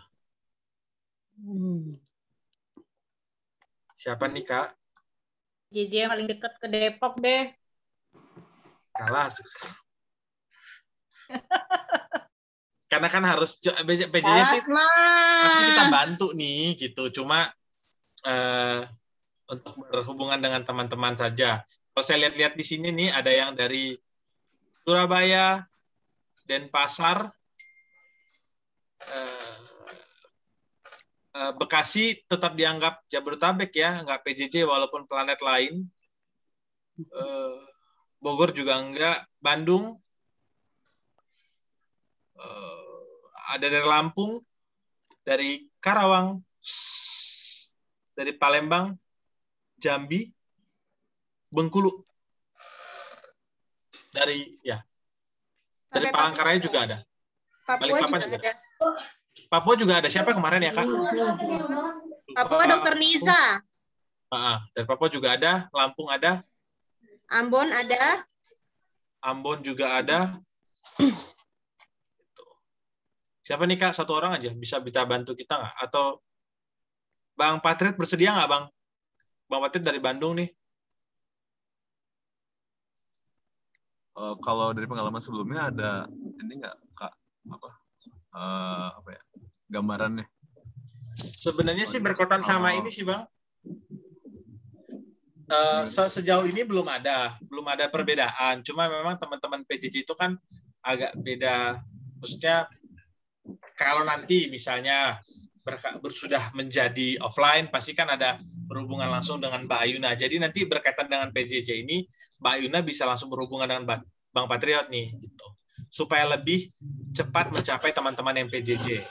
Siapa nih, Kak? JJ yang paling dekat ke Depok deh. Kalah. Karena kan harus PJJ sih pasti kita bantu nih gitu. Cuma untuk berhubungan dengan teman-teman saja. Kalau saya lihat-lihat di sini nih ada yang dari Surabaya, Denpasar, Bekasi tetap dianggap Jabodetabek ya, nggak PJJ walaupun planet lain. Bogor juga enggak, Bandung, ada dari Lampung, dari Karawang, dari Palembang, Jambi, Bengkulu, dari Palangkaraya juga ada. Balikpapan juga ada. Papua juga ada. Siapa kemarin ya, Kak? Papua Dokter Nisa. Dari Papua juga ada, Lampung ada. Ambon ada. Ambon juga ada. Siapa nih, Kak? Satu orang aja bisa bantu kita nggak? Atau Bang Patrit bersedia nggak, Bang? Bang Patrit dari Bandung nih. Kalau dari pengalaman sebelumnya ada ini nggak, Kak? Apa ya? Gambarannya. Sebenarnya sih berkaitan sama ini sih, Bang. Sejauh ini belum ada perbedaan. Cuma memang teman-teman PJJ itu kan agak beda. Maksudnya kalau nanti misalnya sudah menjadi offline, pasti kan ada berhubungan langsung dengan Mbak Ayuna. Jadi nanti berkaitan dengan PJJ ini, Mbak Ayuna bisa langsung berhubungan dengan Bang Patriot nih, gitu. Supaya lebih cepat mencapai teman-teman yang PJJ.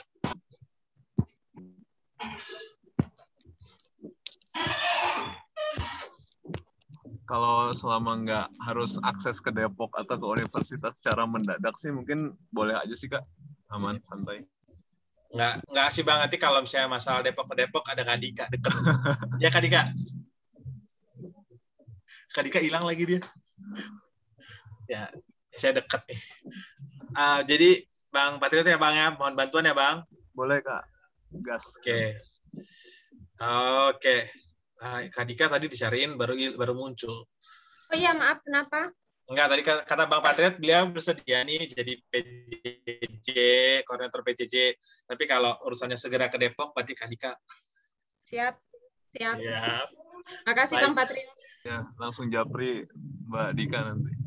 Kalau selama nggak harus akses ke Depok atau ke universitas secara mendadak sih mungkin boleh aja sih, Kak. Aman, santai. Nggak sih, Bang. Nanti kalau misalnya masalah Depok ke Depok ada Kak Dika deket. Ya, Kak Dika. Kak Dika hilang lagi dia. Ya, saya deket nih. Jadi Bang Patriot ya, Bang ya. Mohon bantuan ya, Bang. Boleh, Kak. Gas. Oke. Kak Dika tadi dicariin baru muncul. Oh iya, maaf, kenapa? Enggak, tadi kata Bang Patriot, beliau bersedia nih jadi PJJ, koordinator PJJ. Tapi kalau urusannya segera ke Depok, berarti Kak Dika. Siap. Makasih, Bang Patriot. Ya, langsung japri Mbak Dika nanti.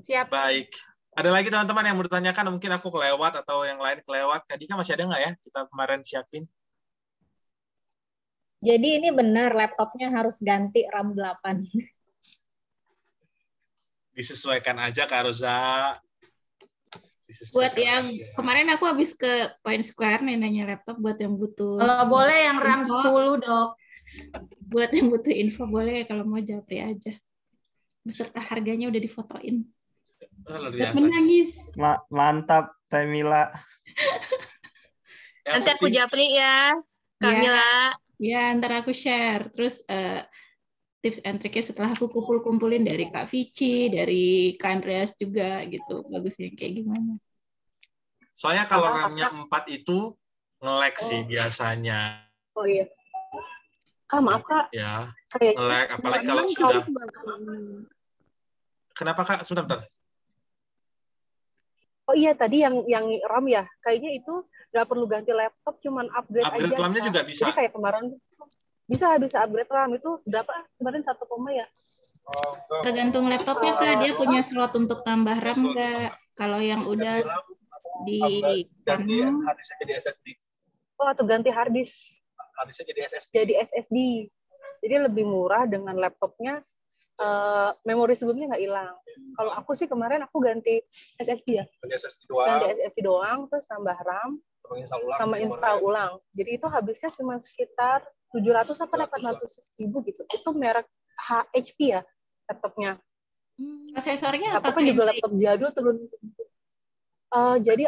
Siap. Baik. Ada lagi teman-teman yang mau ditanyakan, mungkin aku kelewat atau yang lain kelewat. Kak Dika masih ada nggak ya? Kita kemarin siapin. Jadi ini benar laptopnya harus ganti RAM 8. Disesuaikan aja, Kak Rosa. Buat yang kemarin aku habis ke Point Square nih nanya laptop buat yang butuh. Kalau boleh yang RAM 10, Dok. Buat yang butuh info boleh, kalau mau japri aja. Beserta harganya udah difotoin. Menangis. Mantap, Teh Mila. Nanti aku japri ya, Kak Mila. Ya, ntar aku share. Terus tips and triknya setelah aku kumpul-kumpulin dari Kak Vici, dari Kak Andreas juga gitu. Bagusnya kayak gimana. Soalnya kalau RAM-nya 4 itu nge-lag sih biasanya. Oh iya. Kak, maaf, Kak. Ya, nge-lag. Apalagi kalau sudah... Kenapa, Kak? Sebentar. Oh iya, tadi yang RAM ya. Kayaknya itu nggak perlu ganti laptop, cuman upgrade aja. Upgrade RAM-nya juga bisa. Jadi kayak kemarin bisa upgrade RAM itu berapa? Kemarin 1, ya. Tergantung laptopnya, Kak. Dia punya slot untuk tambah RAM nggak? Kalau yang udah di ganti harddisknya jadi SSD. Oh, atau ganti harddisk. Harddisknya jadi SSD. Jadi SSD. Jadi lebih murah dengan laptopnya memori sebelumnya nggak hilang. Kalau aku sih kemarin aku ganti SSD ya. Ganti SSD doang, terus tambah RAM, sama install ulang. Jadi itu habisnya cuma sekitar 700 sampai 800 ribu gitu. Itu merek HP ya laptopnya. Prosesornya apa? Laptopnya juga laptop jadul turun. Jadi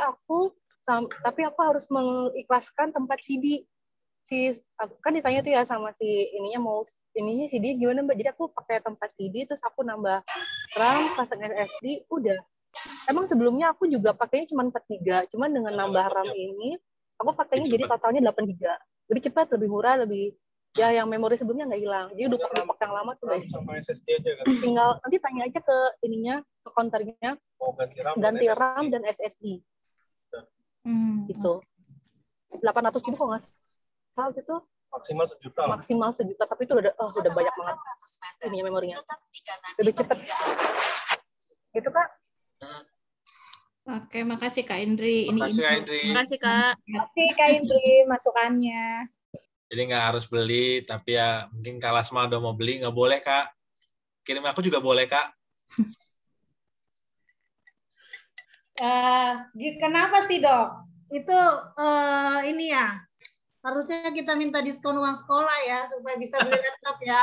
tapi aku harus mengikhlaskan tempat CD. Kan ditanya tuh ya sama si ininya CD gimana Mbak. Jadi aku pakai tempat CD, terus aku nambah RAM, pasang SSD, udah. Emang sebelumnya aku juga pakainya cuma 4 GB, cuman dengan nambah RAM ini aku pakainya jadi totalnya 8 GB. Lebih cepat, lebih murah, lebih ya yang memori sebelumnya nggak hilang. Jadi udah pakai yang lama tuh guys. Tinggal nanti tanya aja ke ininya, ke counternya, ganti RAM dan SSD. Gitu. 800 ribu kok nggak salah itu. Maksimal sejuta, tapi itu sudah banyak banget ininya memorinya. Lebih cepat. Gitu Kak. Oke, makasih Kak Indri. Makasih Kak Indri. Makasih Kak. Makasih Kak Indri masukannya. Jadi nggak harus beli, tapi ya mungkin Kak Lasma udah mau beli, nggak boleh Kak. Kirim aku juga boleh Kak. Kenapa sih Dok? Itu ini ya, harusnya kita minta diskon uang sekolah ya supaya bisa beli laptop ya.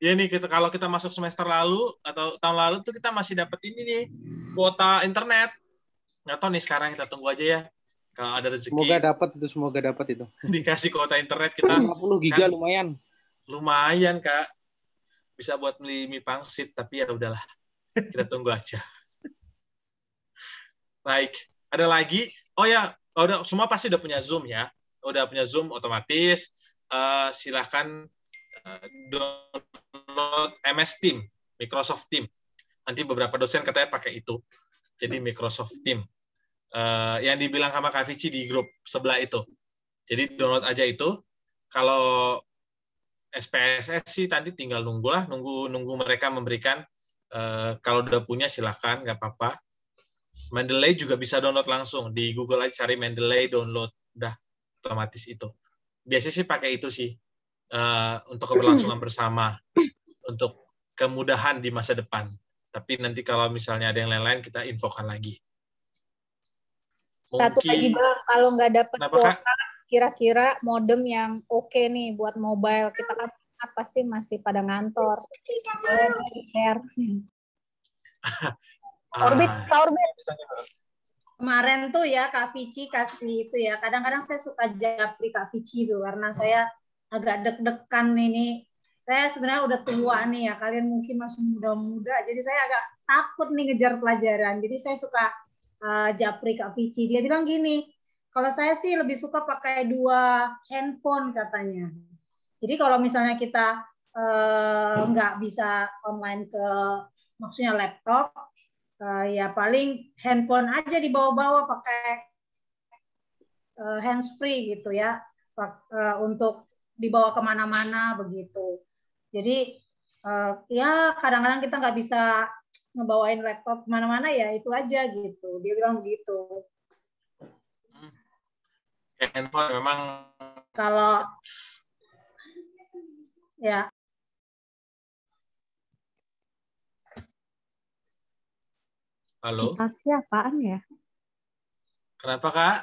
Ya nih kalau kita masuk semester lalu atau tahun lalu tuh kita masih dapat ini nih kuota internet. Nggak tahu nih sekarang, kita tunggu aja ya. Kalau ada rezeki. Semoga dapat itu. Dikasih kuota internet kita. 50 giga kan, lumayan. Lumayan Kak. Bisa buat beli mie pangsit, tapi ya udahlah. Kita tunggu aja. Baik, ada lagi. Oh ya, udah semua pasti udah punya Zoom ya. Udah punya Zoom otomatis, silahkan download MS Team, Microsoft Team. Nanti beberapa dosen katanya pakai itu. Jadi Microsoft Team. Yang dibilang sama Kak Vici di grup sebelah itu. Jadi download aja itu. Kalau SPSS sih tadi tinggal nunggu mereka memberikan. Kalau udah punya silahkan, nggak apa-apa. Mendeley juga bisa download langsung. Di Google aja cari Mendeley download. Udah. Otomatis itu. Biasanya sih pakai itu sih untuk keberlangsungan bersama, untuk kemudahan di masa depan. Tapi nanti kalau misalnya ada yang lain-lain kita infokan lagi. Satu lagi Bang, kalau nggak dapat kuota, kira-kira modem yang oke nih buat mobile, kita kan pasti masih pada ngantor. Orbit. Kemarin tuh ya Kak Vici kasih itu ya. Kadang-kadang saya suka japri Kak Vici tuh karena saya agak deg-degan ini. Saya sebenarnya udah tua nih ya. Kalian mungkin masih muda-muda. Jadi saya agak takut nih ngejar pelajaran. Jadi saya suka japri Kak Vici. Dia bilang gini, kalau saya sih lebih suka pakai 2 handphone katanya. Jadi kalau misalnya kita nggak bisa online maksudnya laptop, ya paling handphone aja dibawa-bawa pakai hands free gitu ya, untuk dibawa kemana-mana begitu. Jadi ya kadang-kadang kita nggak bisa ngebawain laptop kemana-mana, ya itu aja gitu. Dia bilang begitu. Handphone memang kalau ya. Halo. Sitasi apaan ya? Kenapa Kak?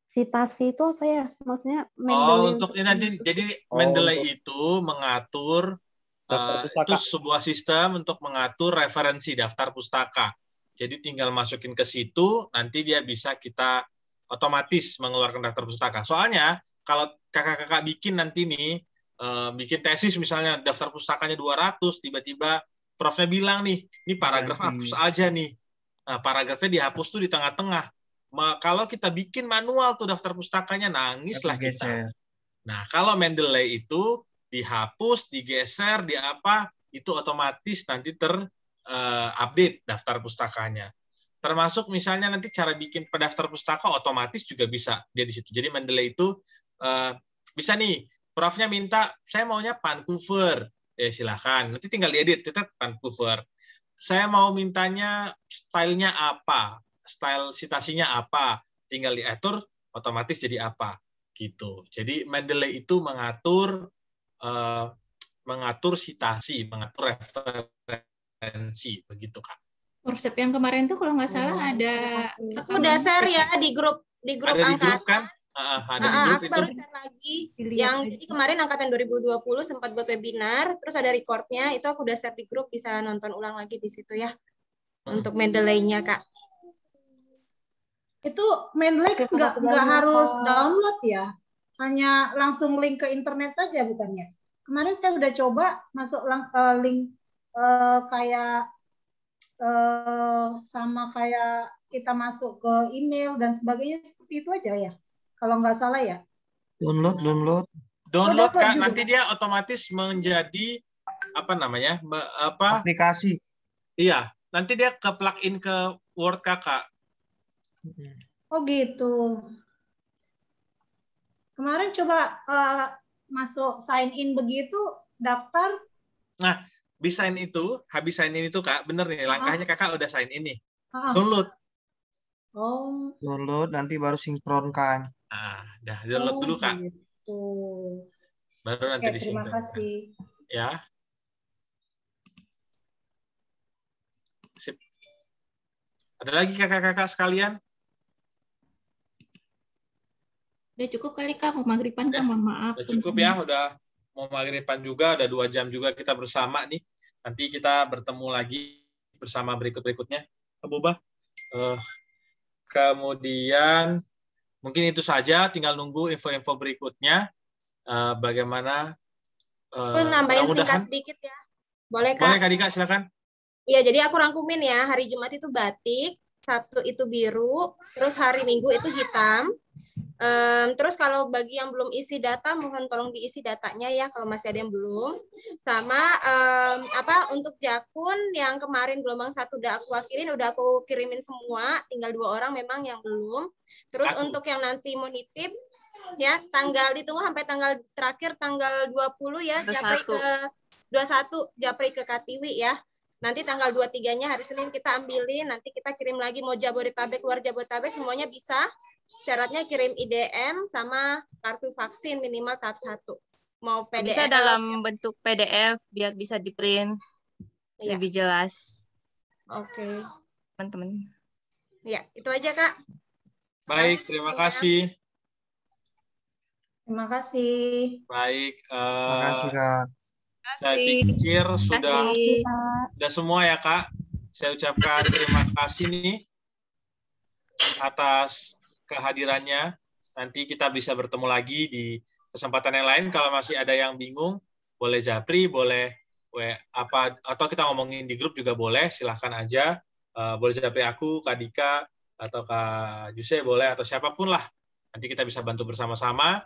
Sitasi itu apa ya? Maksudnya Mendeley untuk ini nanti jadi Mendeley itu mengatur itu sebuah sistem untuk mengatur referensi daftar pustaka. Jadi tinggal masukin ke situ, nanti dia bisa kita otomatis mengeluarkan daftar pustaka. Soalnya kalau kakak-kakak bikin nanti nih, bikin tesis misalnya daftar pustakanya 200, tiba-tiba Profnya bilang nih, ini paragraf hapus aja nih. Nah, paragrafnya dihapus tuh di tengah-tengah. Kalau kita bikin manual tuh daftar pustakanya, nangislah kita. Nah, kalau Mendeley itu dihapus, digeser, itu otomatis nanti terupdate daftar pustakanya. Termasuk misalnya nanti cara bikin daftar pustaka otomatis juga bisa dia di situ. Jadi Mendeley itu bisa nih, Profnya minta, saya maunya Vancouver. Ya silahkan, nanti tinggal diedit, tetap Vancouver. Saya mau mintanya stylenya apa, style citasinya apa, tinggal diatur, otomatis jadi apa, gitu. Jadi Mendeley itu mengatur mengatur citasi, mengatur referensi, begitu Kak. Workshop yang kemarin tuh kalau nggak salah ada. Aku udah share ya di grup Ada di grup kan? Ada di grup aku itu. baru share lagi yang jadi kemarin angkatan 2020 sempat buat webinar, terus ada recordnya, itu aku udah share di grup, bisa nonton ulang lagi di situ ya untuk Mendeley-nya Kak. Itu Mendeley nggak harus download ya, hanya langsung link ke internet saja bukannya? Kemarin saya udah coba masuk link kayak sama kayak kita masuk ke email dan sebagainya, seperti itu aja ya, kalau nggak salah ya. Download Kak, juga. nanti dia otomatis menjadi apa namanya? Aplikasi. Iya, nanti dia ke plug-in ke Word Kakak. Oh gitu. Kemarin coba masuk sign in begitu, daftar. Nah, habis sign in itu Kak, bener nih, langkahnya Kakak udah sign in nih. Download. Oh. Download, nanti baru sinkronkan. Nah, download dulu Kak. Gitu. Baru nanti Oke, terima kasih. Ya. Sip. Ada lagi kakak-kakak sekalian? Udah cukup kali Kak, mau maghriban Kak, mohon maaf. Udah cukup ya, udah mau maghriban juga, ada 2 jam juga kita bersama nih. Nanti kita bertemu lagi bersama berikutnya. Boba. Kemudian mungkin itu saja, tinggal nunggu info-info berikutnya. Bagaimana? Nambahin singkat dikit ya. Boleh Kak? Boleh Kak Dika, silakan. Iya, jadi aku rangkumin ya. Hari Jumat itu batik, Sabtu itu biru, terus hari Minggu itu hitam. Terus kalau bagi yang belum isi data, mohon tolong diisi datanya ya kalau masih ada yang belum. Sama untuk jakun yang kemarin gelombang 1 udah aku wakilin, udah aku kirimin semua, tinggal 2 orang memang yang belum. Terus untuk yang nanti mau nitip ya, ditunggu sampai tanggal terakhir tanggal 20 ya, Japri ke 21 Japri ke Katiwi ya. Nanti tanggal 23-nya hari Senin kita ambilin, nanti kita kirim lagi mau Jabodetabek, luar Jabodetabek semuanya bisa. Syaratnya kirim IDM sama kartu vaksin minimal tahap 1. Mau PDF. Bisa dalam bentuk PDF biar bisa di-print lebih jelas. Oke. Teman-teman. Ya, itu aja Kak. Baik, terima kasih. Terima kasih. Baik. Terima kasih Kak. Saya pikir sudah semua ya Kak. Saya ucapkan terima kasih nih atas kehadirannya. Nanti kita bisa bertemu lagi di kesempatan yang lain. Kalau masih ada yang bingung, boleh Japri, boleh atau kita ngomongin di grup juga boleh. Silahkan aja. Boleh Japri aku, Kak Dika, atau Kak Juse boleh, atau siapapun lah. Nanti kita bisa bantu bersama-sama.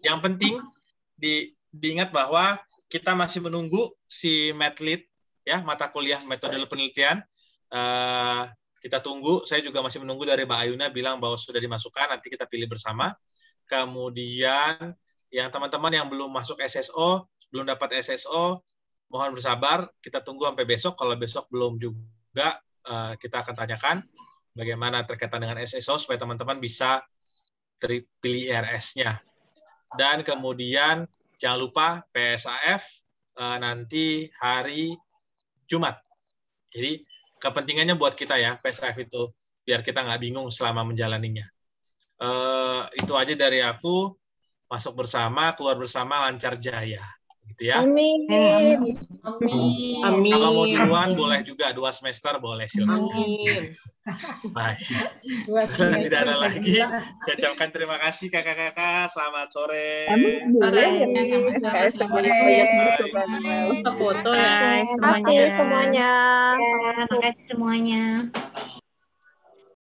Yang penting diingat bahwa kita masih menunggu si MATLIT, ya, mata kuliah metode penelitian. Kita tunggu, saya juga masih menunggu dari Mbak Ayuna bilang bahwa sudah dimasukkan, nanti kita pilih bersama. Kemudian yang teman-teman yang belum masuk SSO, belum dapat SSO, mohon bersabar, kita tunggu sampai besok. Kalau besok belum juga, kita akan tanyakan bagaimana terkaitan dengan SSO supaya teman-teman bisa pilih IRS-nya. Dan kemudian jangan lupa PSAF nanti hari Jumat. Jadi kepentingannya buat kita ya, PSAF itu, biar kita nggak bingung selama menjalaninya. Itu aja dari aku. Masuk bersama, keluar bersama, lancar jaya. Gitu ya. Amin. Amin. Kalau mau duluan, boleh juga. 2 semester boleh. Silakan. Baik. Tidak ada lagi. Saya ucapkan terima kasih kakak-kakak. Selamat sore. Foto ya. Terima kasih semuanya. Terima kasih semuanya.